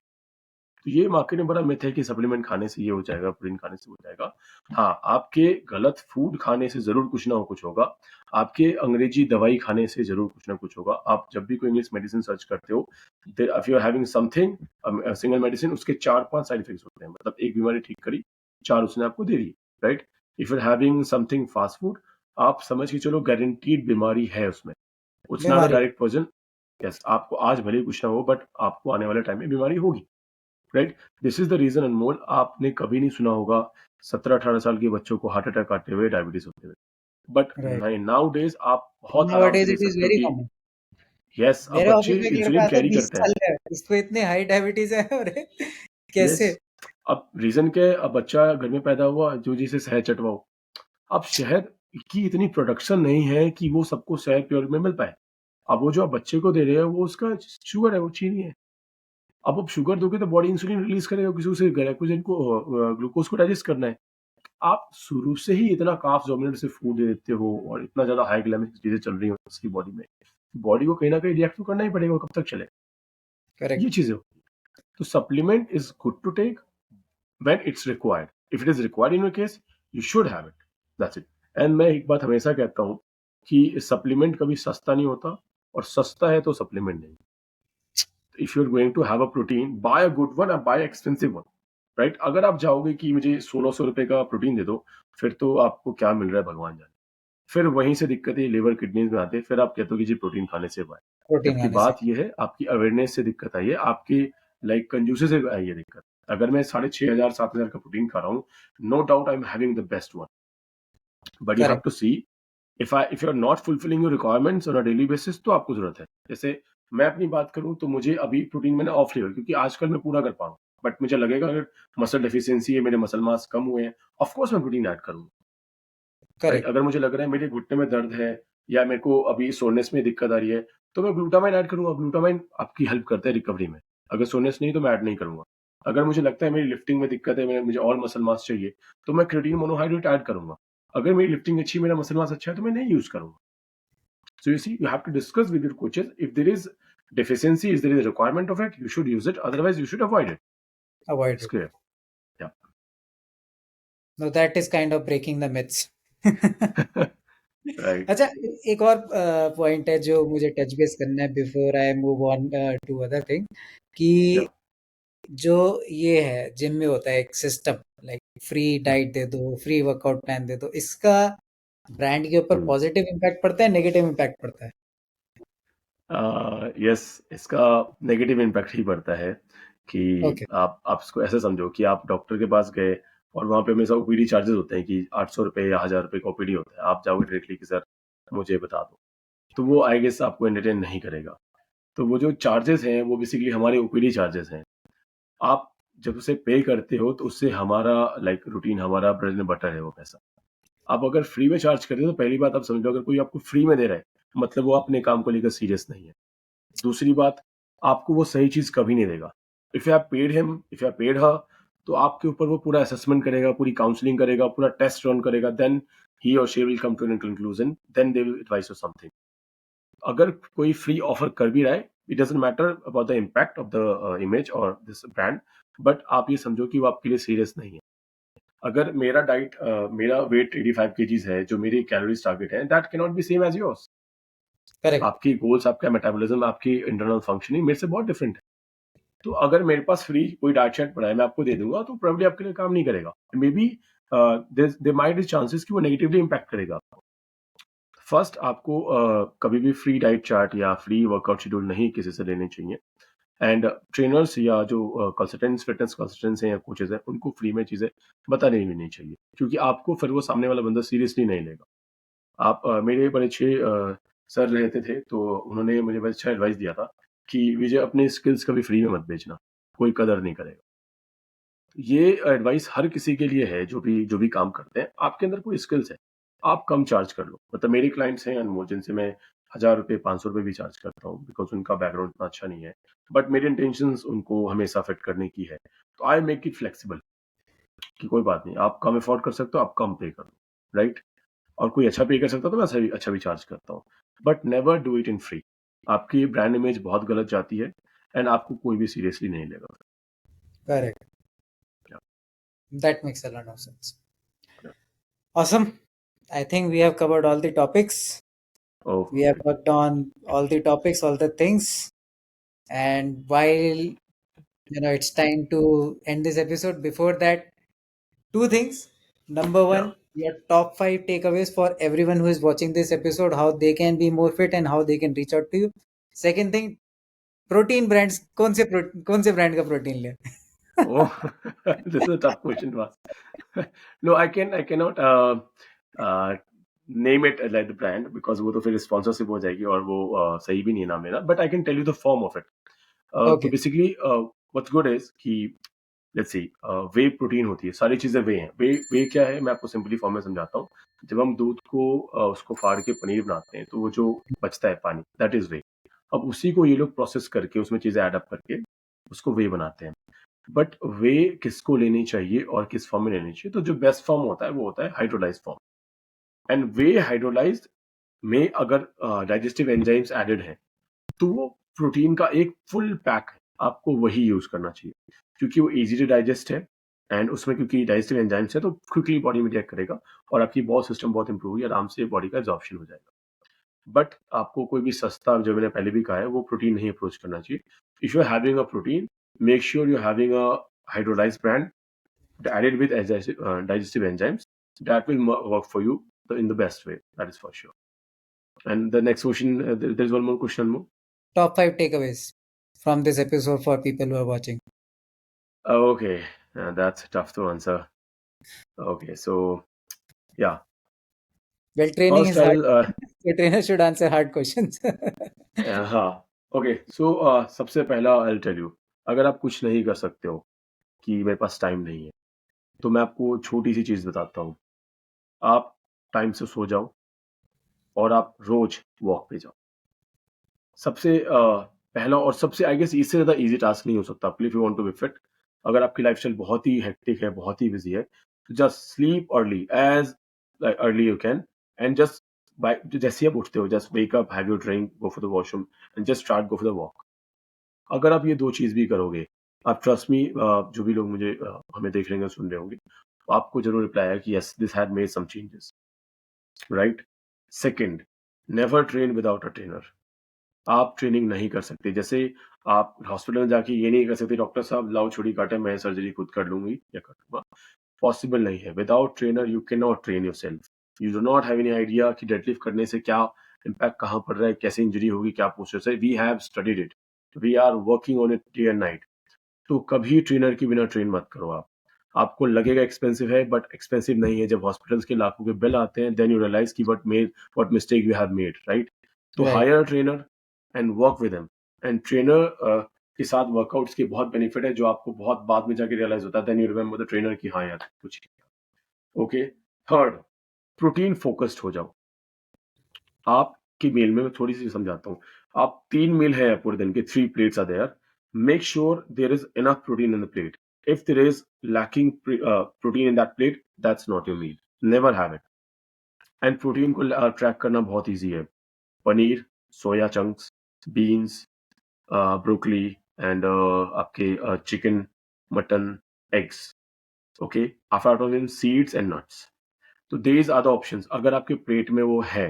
तो ये मार्केट में बड़ा मिथ है कि सप्लीमेंट खाने से ये हो जाएगा, प्रोटीन खाने से हो जाएगा. हाँ, आपके गलत फूड खाने से जरूर कुछ ना कुछ होगा. आपके अंग्रेजी दवाई खाने से जरूर कुछ ना कुछ होगा. आप जब भी कोई इंग्लिश मेडिसिन सर्च करते हो, if you are having something, single medicine, उसके 4-5 साइड इफेक्ट्स होते हैं. मतलब एक बीमारी ठीक करी, 4 उसने आपको दे दी, right. If you are having something fast food, आप समझ के चलो गारंटीड बीमारी है उसमें. इट्स नॉट अ बीमारी। Direct poison. यस, आपको आज भले ही कुछ ना हो, बट आपको आने वाले टाइम में बीमारी होगी, right. This is the reason Anmol, आपने कभी नहीं सुना होगा 17-18 साल के बच्चों को हार्ट अटैक आते हुए, डायबिटीज होते हुए. But right. नाउ डेज आप बहुत आराम से नाउअडेज देख इट इज सकते हो वेरी कि कॉमन। यस, अब मेरे बच्चे ऑफिस में एक लड़का इंसुलिन आता है, कैरी 20 करते हैं. साल का है, उसको इतने हाई डायबिटीज है। अरे यस, कैसे? अब रीजन क्या है? अब बच्चा घर में पैदा हुआ, जो जिसे शहद चटवाओ. अब शहद की इतनी प्रोडक्शन नहीं है कि वो सबको शहद प्योर में मिल पाए. अब वो जो आप बच्चे को दे रहे हो वो उसका शुगर है, वो चीनी है. अब आप शुगर दोगे तो बॉडी इंसुलिन रिलीज करेगा, किसी उसे ग्लाइकोजन को, ग्लूकोज को डाइजेस्ट करना है. आप शुरू से ही इतना कार्ब्स डोमिनेंट से फूड दे देते हो और इतना ज्यादा हाई ग्लाइमिक चीजें चल रही हो उसकी बॉडी में, बॉडी को कहीं ना कहीं रिएक्ट तो करना ही पड़ेगा, वो कब तक चले. करेक्ट। ये चीजें होती हैं. तो supplement is good to take when it's required. If it is required in your case, you should have it. That's it. And मैं एक बात हमेशा कहता हूँ कि सप्लीमेंट कभी सस्ता नहीं होता, और सस्ता है तो सप्लीमेंट नहीं. If you are going to have a protein, buy a good one और बाय एक्सपेंसिव वन, राइट. अगर आप जाओगे कि मुझे 1600 रुपए का प्रोटीन दे दो, फिर तो आपको क्या मिल रहा है भगवान जाने. फिर वहीं से दिक्कतें लिवर किडनीज में आते हैं. फिर आप कहते हो कि जी प्रोटीन खाने से हुआ है. प्रोटीन जबकि खाने से। बात यह है, आपकी अवेयरनेस से दिक्कत आई है, आपकी लाइक कंजूसी से आई है दिक्कत. अगर मैं 6,500-7,000 का प्रोटीन खा रहा हूँ, no doubt I am having the best one, but you have correct. To see if you are not fulfilling your requirements on a daily basis, तो आपको जरूरत है. जैसे मैं अपनी बात करूं तो मुझे अभी प्रोटीन मैंने ऑफ लिया, क्योंकि आजकल मैं पूरा कर पा रहा हूँ. बट मुझे लगेगा अगर मसल डेफिशिएंसी है, मेरे मसल मास कम हुए हैं, ऑफ कोर्स मैं प्रोटीन ऐड करूंगा, राइट. करेक्ट। अगर मुझे लग रहा है मेरे घुटने में दर्द है, या मेरे को अभी सोरनेस में दिक्कत आ रही है, तो मैं ग्लूटामाइन ऐड करूंगा. ग्लूटामाइन आपकी हेल्प करता है रिकवरी में. अगर सोरनेस नहीं तो मैं ऐड नहीं करूंगा. अगर मुझे लगता है मेरी लिफ्टिंग में दिक्कत है, मुझे और मसल मास चाहिए, तो मैं क्रिएटिन मोनोहाइड्रेट ऐड करूंगा. अगर मेरी लिफ्टिंग अच्छी, मेरा मसल मास अच्छा है, तो मैं नहीं यूज करूंगा. So you see, you have to discuss with your coaches. If there is deficiency, if there is a requirement of it, you should use it. Otherwise, you should avoid it. Avoid It's it. clear. Yeah. No that is kind of breaking the myths. Right. अच्छा, एक और point है जो मुझे touch base करना है before I move on to other thing, कि Yeah. जो ये है जिम में होता है एक सिस्टम, लाइक फ्री डाइट दे दो, फ्री वर्कआउट प्लान दे दो, इसका ब्रांड के ऊपर Hmm. पॉजिटिव इम्पैक्ट पड़ता है, नेगेटिव इम्पैक्ट पड़ता है? Yes, इसका नेगेटिव इम्पैक्ट ही पड़ता है कि ओके। आप इसको ऐसे समझो कि आप डॉक्टर के पास गए, और वहाँ पे हमेशा ओपीडी चार्जेस होते हैं कि 800 रुपये या 1000 रुपये का ओपीडी होता है. आप जाओगे डायरेक्टली कि सर मुझे बता दो, तो वो आई गेस आपको एंटरटेन नहीं करेगा. तो वो जो चार्जेस हैं वो बेसिकली हमारे ओपीडी चार्जेस हैं. आप जब उसे पे करते हो तो उससे हमारा लाइक रूटीन, हमारा ब्रेड एंड बटर है वो पैसा. आप अगर फ्री में चार्ज करते हो तो पहली बात आप समझो, अगर कोई आपको फ्री में दे रहा है, मतलब वो अपने काम को लेकर सीरियस नहीं है. दूसरी बात, आपको वो सही चीज कभी नहीं देगा. If you have paid him, if you have paid her, तो आपके ऊपर वो पूरा असेसमेंट करेगा, पूरी काउंसलिंग करेगा, पूरा टेस्ट रन करेगा, देन ही और she will come to an conclusion, then they will advice you something. अगर कोई फ्री ऑफर कर भी रहा है, it doesn't matter about the impact of the image और दिस ब्रांड, बट आप ये समझो कि वो आपके लिए सीरियस नहीं है. अगर मेरा डाइट मेरा वेट 85 केजीज है, जो मेरी कैलोरीज टारगेट है, that can not be same as yours. Correct. आपकी गोल्स, आपका मेटाबॉलिज्म, आपकी इंटरनल फंक्शनिंग मेरे से बहुत डिफरेंट है. तो अगर मेरे पास फ्री कोई डाइट चार्ट पड़ा है, मैं आपको दे दूंगा, तो प्रोबेबली आपके लिए काम नहीं करेगा. May be there might be chances कि वो नेगेटिवली इम्पैक्ट करेगा आपको. फर्स्ट, आपको कभी भी फ्री डाइट चार्ट या फ्री वर्कआउट शेड्यूल नहीं किसी से लेने चाहिए. एंड ट्रेनर्स या जो कंसल्टेंट्स, फिटनेस कंसल्टेंट्स हैं या कोचेज हैं, उनको फ्री में चीज़ें बतानी भी नहीं चाहिए, क्योंकि आपको फिर वो सामने वाला बंदा सीरियसली नहीं लेगा. आप मेरे बड़े अच्छे सर रहते थे, तो उन्होंने मुझे बड़ा अच्छा एडवाइस दिया था कि विजय, अपने स्किल्स कभी फ्री में मत बेचना, कोई कदर नहीं करेगा. ये एडवाइस हर किसी के लिए है, जो भी काम करते हैं. आपके अंदर कोई स्किल्स है, आप कम चार्ज कर लो. मतलब मेरे क्लाइंट्स हैं अनमोल, जिनसे मैं 1000 रुपये, 500 रुपये भी चार्ज करता हूँ, बिकॉज उनका बैकग्राउंड इतना अच्छा नहीं है, बट मेरी इंटेंशन उनको हमेशा फिट करने की है. तो आई मेक इट फ्लेक्सिबल कि कोई बात नहीं, आप कम अफोर्ड कर सकते हो, आप कम पे करो, राइट. और कोई अच्छा पे कर सकता हो, तो मैं अच्छा भी चार्ज करता हूँ, but never do it in free. आपकी ब्रांड इमेज बहुत गलत जाती है, एंड आपको कोई भी सीरियसली नहीं लेगा. Correct. Yeah, That makes a lot of sense. yeah. Awesome. I think we have covered all the topics. Oh, We have okay. worked on all the topics, all the things. And while it's time to end this episode, before that, two things. Number Yeah. one, your top five takeaways for everyone who is watching this episode, how they can be more fit and how they can reach out to you. Second thing, protein brands कौन से brand का protein ले? Oh, this is a tough question to ask. No, I cannot uh, name it like the brand, because वो तो फिर sponsorship हो जाएगी, और वो सही भी नहीं है नाम लेना. But I can tell you the form of it. तो Okay. Basically what's good is कि, लेट्स सी, वे प्रोटीन होती है, सारी चीजें वे हैं. वे क्या है, मैं आपको सिंपली फॉर्म में समझाता हूँ. जब हम दूध को उसको फाड़ के पनीर बनाते हैं, तो वो जो बचता है पानी, दैट इज वे. अब उसी को ये लोग प्रोसेस करके, उसमें चीजें ऐड अप करके उसको वे बनाते हैं. बट वे किसको लेनी चाहिए और किस फॉर्म में लेनी चाहिए, तो जो बेस्ट फॉर्म होता है वो होता है hydrolyse form. And way hydrolyse में अगर डाइजेस्टिव एंजाइम्स एडेड है, तो वो प्रोटीन का एक फुल पैक है, आपको वही यूज करना चाहिए, क्योंकि वो इजी टू डाइजेस्ट है. एंड उसमें क्योंकि डाइजेस्टिव एंजाइम्स है, तो क्विकली बॉडी में रिएक्ट करेगा, और आपकी बॉल सिस्टम बहुत इंप्रूव होगी, आराम से बॉडी का एब्जॉर्प्शन हो जाएगा. बट आपको कोई भी सस्ता, जो मैंने पहले भी कहा है, वो प्रोटीन नहीं अप्रोच करना चाहिए. If you are having a protein, make sure you are having a hydrolyzed brand added with digestive enzymes that will work for you in the best way. That is for sure. And the next question, there's one more question more. Top five takeaways from this episode for people who are watching. Okay, that's tough to answer. Okay, so yeah, Well, training first is hard. I'll The trainer should answer hard questions. हाँ. Okay, so सबसे पहला I'll tell you, अगर आप कुछ नहीं कर सकते हो, कि मेरे पास टाइम नहीं है, तो मैं आपको छोटी सी चीज बताता हूँ. आप टाइम से सो जाओ, और आप रोज वॉक पे जाओ. सबसे पहला और सबसे, आई गेस, इससे ज़्यादा ईज़ी टास्क नहीं हो सकता आपके लिए, if you want to be fit. अगर आपकी लाइफ़स्टाइल बहुत ही हेक्टिक है, बहुत ही बिज़ी है, तो just sleep early, as early you can. And just by जैसे ही आप उठते हो, just wake up, have your drink, go for the washroom, and just start, go for the walk. अगर आप ये 2 चीज़ भी करोगे, आप ट्रस्ट मी, जो भी लोग मुझे हमें देख रहे होंगे, सुन रहे होंगे, तो आपको ज़रूर रिप्लाई आएगा कि yes, this had made some changes, right? Second, never train without a trainer. आप ट्रेनिंग नहीं कर सकते. जैसे आप हॉस्पिटल में जाके ये नहीं कर सकते, डॉक्टर साहब लाओ छुरी काटे, मैं सर्जरी खुद कर लूंगी या कर लूंगा. पॉसिबल नहीं है. Without trainer you can not train your self. You do not have any idea कि डेडलिफ्ट करने से क्या इम्पैक्ट, कहाँ पड़ रहा है, कैसे इंजरी होगी, क्या प्रोसेस है. We have studied it, we are working on it day and night. तो कभी ट्रेनर के बिना ट्रेन मत करो आप. आपको लगेगा एक्सपेंसिव है, बट एक्सपेंसिव नहीं है. जब हॉस्पिटल्स के लाखों के बिल आते हैं, देन यू रियलाइज कि what mistake you have made, right? तो Right. Hire trainer and work with them. And trainer के साथ वर्कआउट्स के बहुत बेनिफिट है, जो आपको बहुत बाद में जाके रियलाइज होता है. Then you remember the trainer की, हाँ यार कुछ किया. ओके. थर्ड, प्रोटीन फोकस्ड हो जाओ. आपकी मील में मैं थोड़ी सी समझाता हूँ. आप 3 मील है पूरे दिन के, 3 plates are there. Make sure there is enough protein in the plate. If there is lacking protein in that plate, that's not your meal. Never have it. And protein को ट्रैक करना बहुत ईजी है. Paneer, soya chunks, beans, broccoli and आपके chicken, mutton, eggs. Okay, after seeds and nuts. तो these are the options. अगर आपके plate में वो है,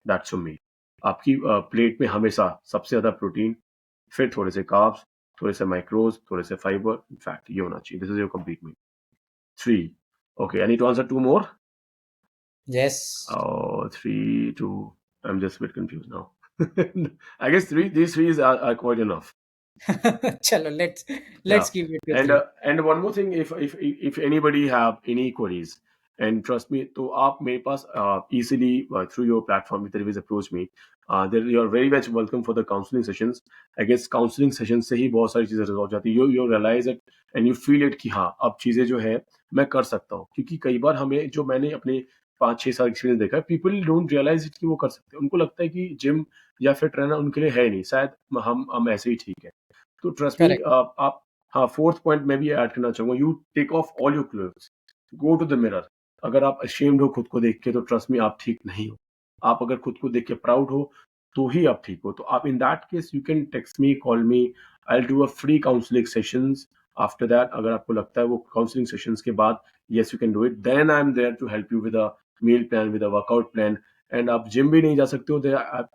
दैट्स योर मील. आपकी प्लेट में हमेशा सबसे ज्यादा प्रोटीन, फिर थोड़े से कार्ब्स, थोड़े से माइक्रोज, थोड़े से फाइबर, इनफैक्ट ये होना चाहिए. This is your complete meal. Three. Okay, I need to answer two more. Yes. Oh, three, two. I'm just a bit confused now. I guess three. These threes are quite enough. Chalo, let's Yeah. keep it to And three. and one more thing, if anybody have any queries, and trust me, तो आप मेरे पास easily through your platform, if there is approach me, there you are very much welcome for the counseling sessions. I guess counseling sessions से ही बहुत सारी चीजें resolve जाती है. You realize it and you feel it कि हाँ, अब चीजें जो है मैं कर सकता हूँ. क्योंकि कई बार हमें, जो मैंने अपने 5-6 साल एक्सपीरियंस देखा है, पीपल डोंट रियलाइज इट कि वो कर सकते हैं. उनको लगता है कि जिम या फिट रहना उनके लिए है नहीं, शायद हम ऐसे ही ठीक है. तो ट्रस्ट मी, Correct. आप, हाँ, फोर्थ पॉइंट मैं भी ऐड करना चाहूंगा. You take off all your clothes, go to the mirror. अगर आप अशेम्ड हो खुद को देख के, तो ट्रस्ट मी आप ठीक नहीं हो. आप अगर खुद को देख के प्राउड हो, तो ही आप ठीक हो. तो आप, इन that case, you can text me, call me. I will do a free counselling sessions. After that, अगर आपको लगता है वो काउंसलिंग सेशंस के बाद, yes you can do it, then I'm there to help you with a meal plan, with a workout plan. And आप gym भी नहीं जा सकते हो,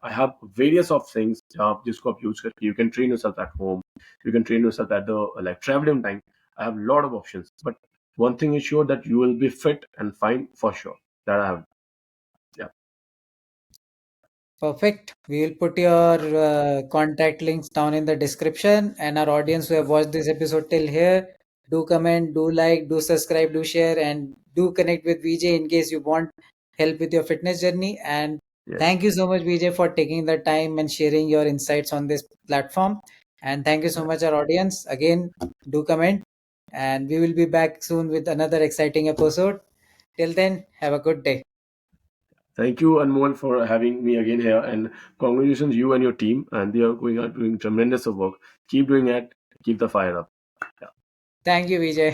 I have various of things जिसको आप यूज करके you can train yourself at home. You can train yourself at the like traveling time. I have a lot of options, but one thing is sure, that you will be fit and fine for sure. That I have. Yeah. Perfect. We will put your contact links down in the description. And our audience who have watched this episode till here, do comment, do like, do subscribe, do share, and do connect with VJ in case you want help with your fitness journey. And Yes. thank you so much, VJ, for taking the time and sharing your insights on this platform. And thank you so much, our audience. Again, do comment. And we will be back soon with another exciting episode. Till then, have a good day. Thank you, Anmol, for having me again here, and congratulations you and your team. And they are going out doing tremendous of work. Keep doing it. Keep the fire up. Yeah. Thank you, VJ.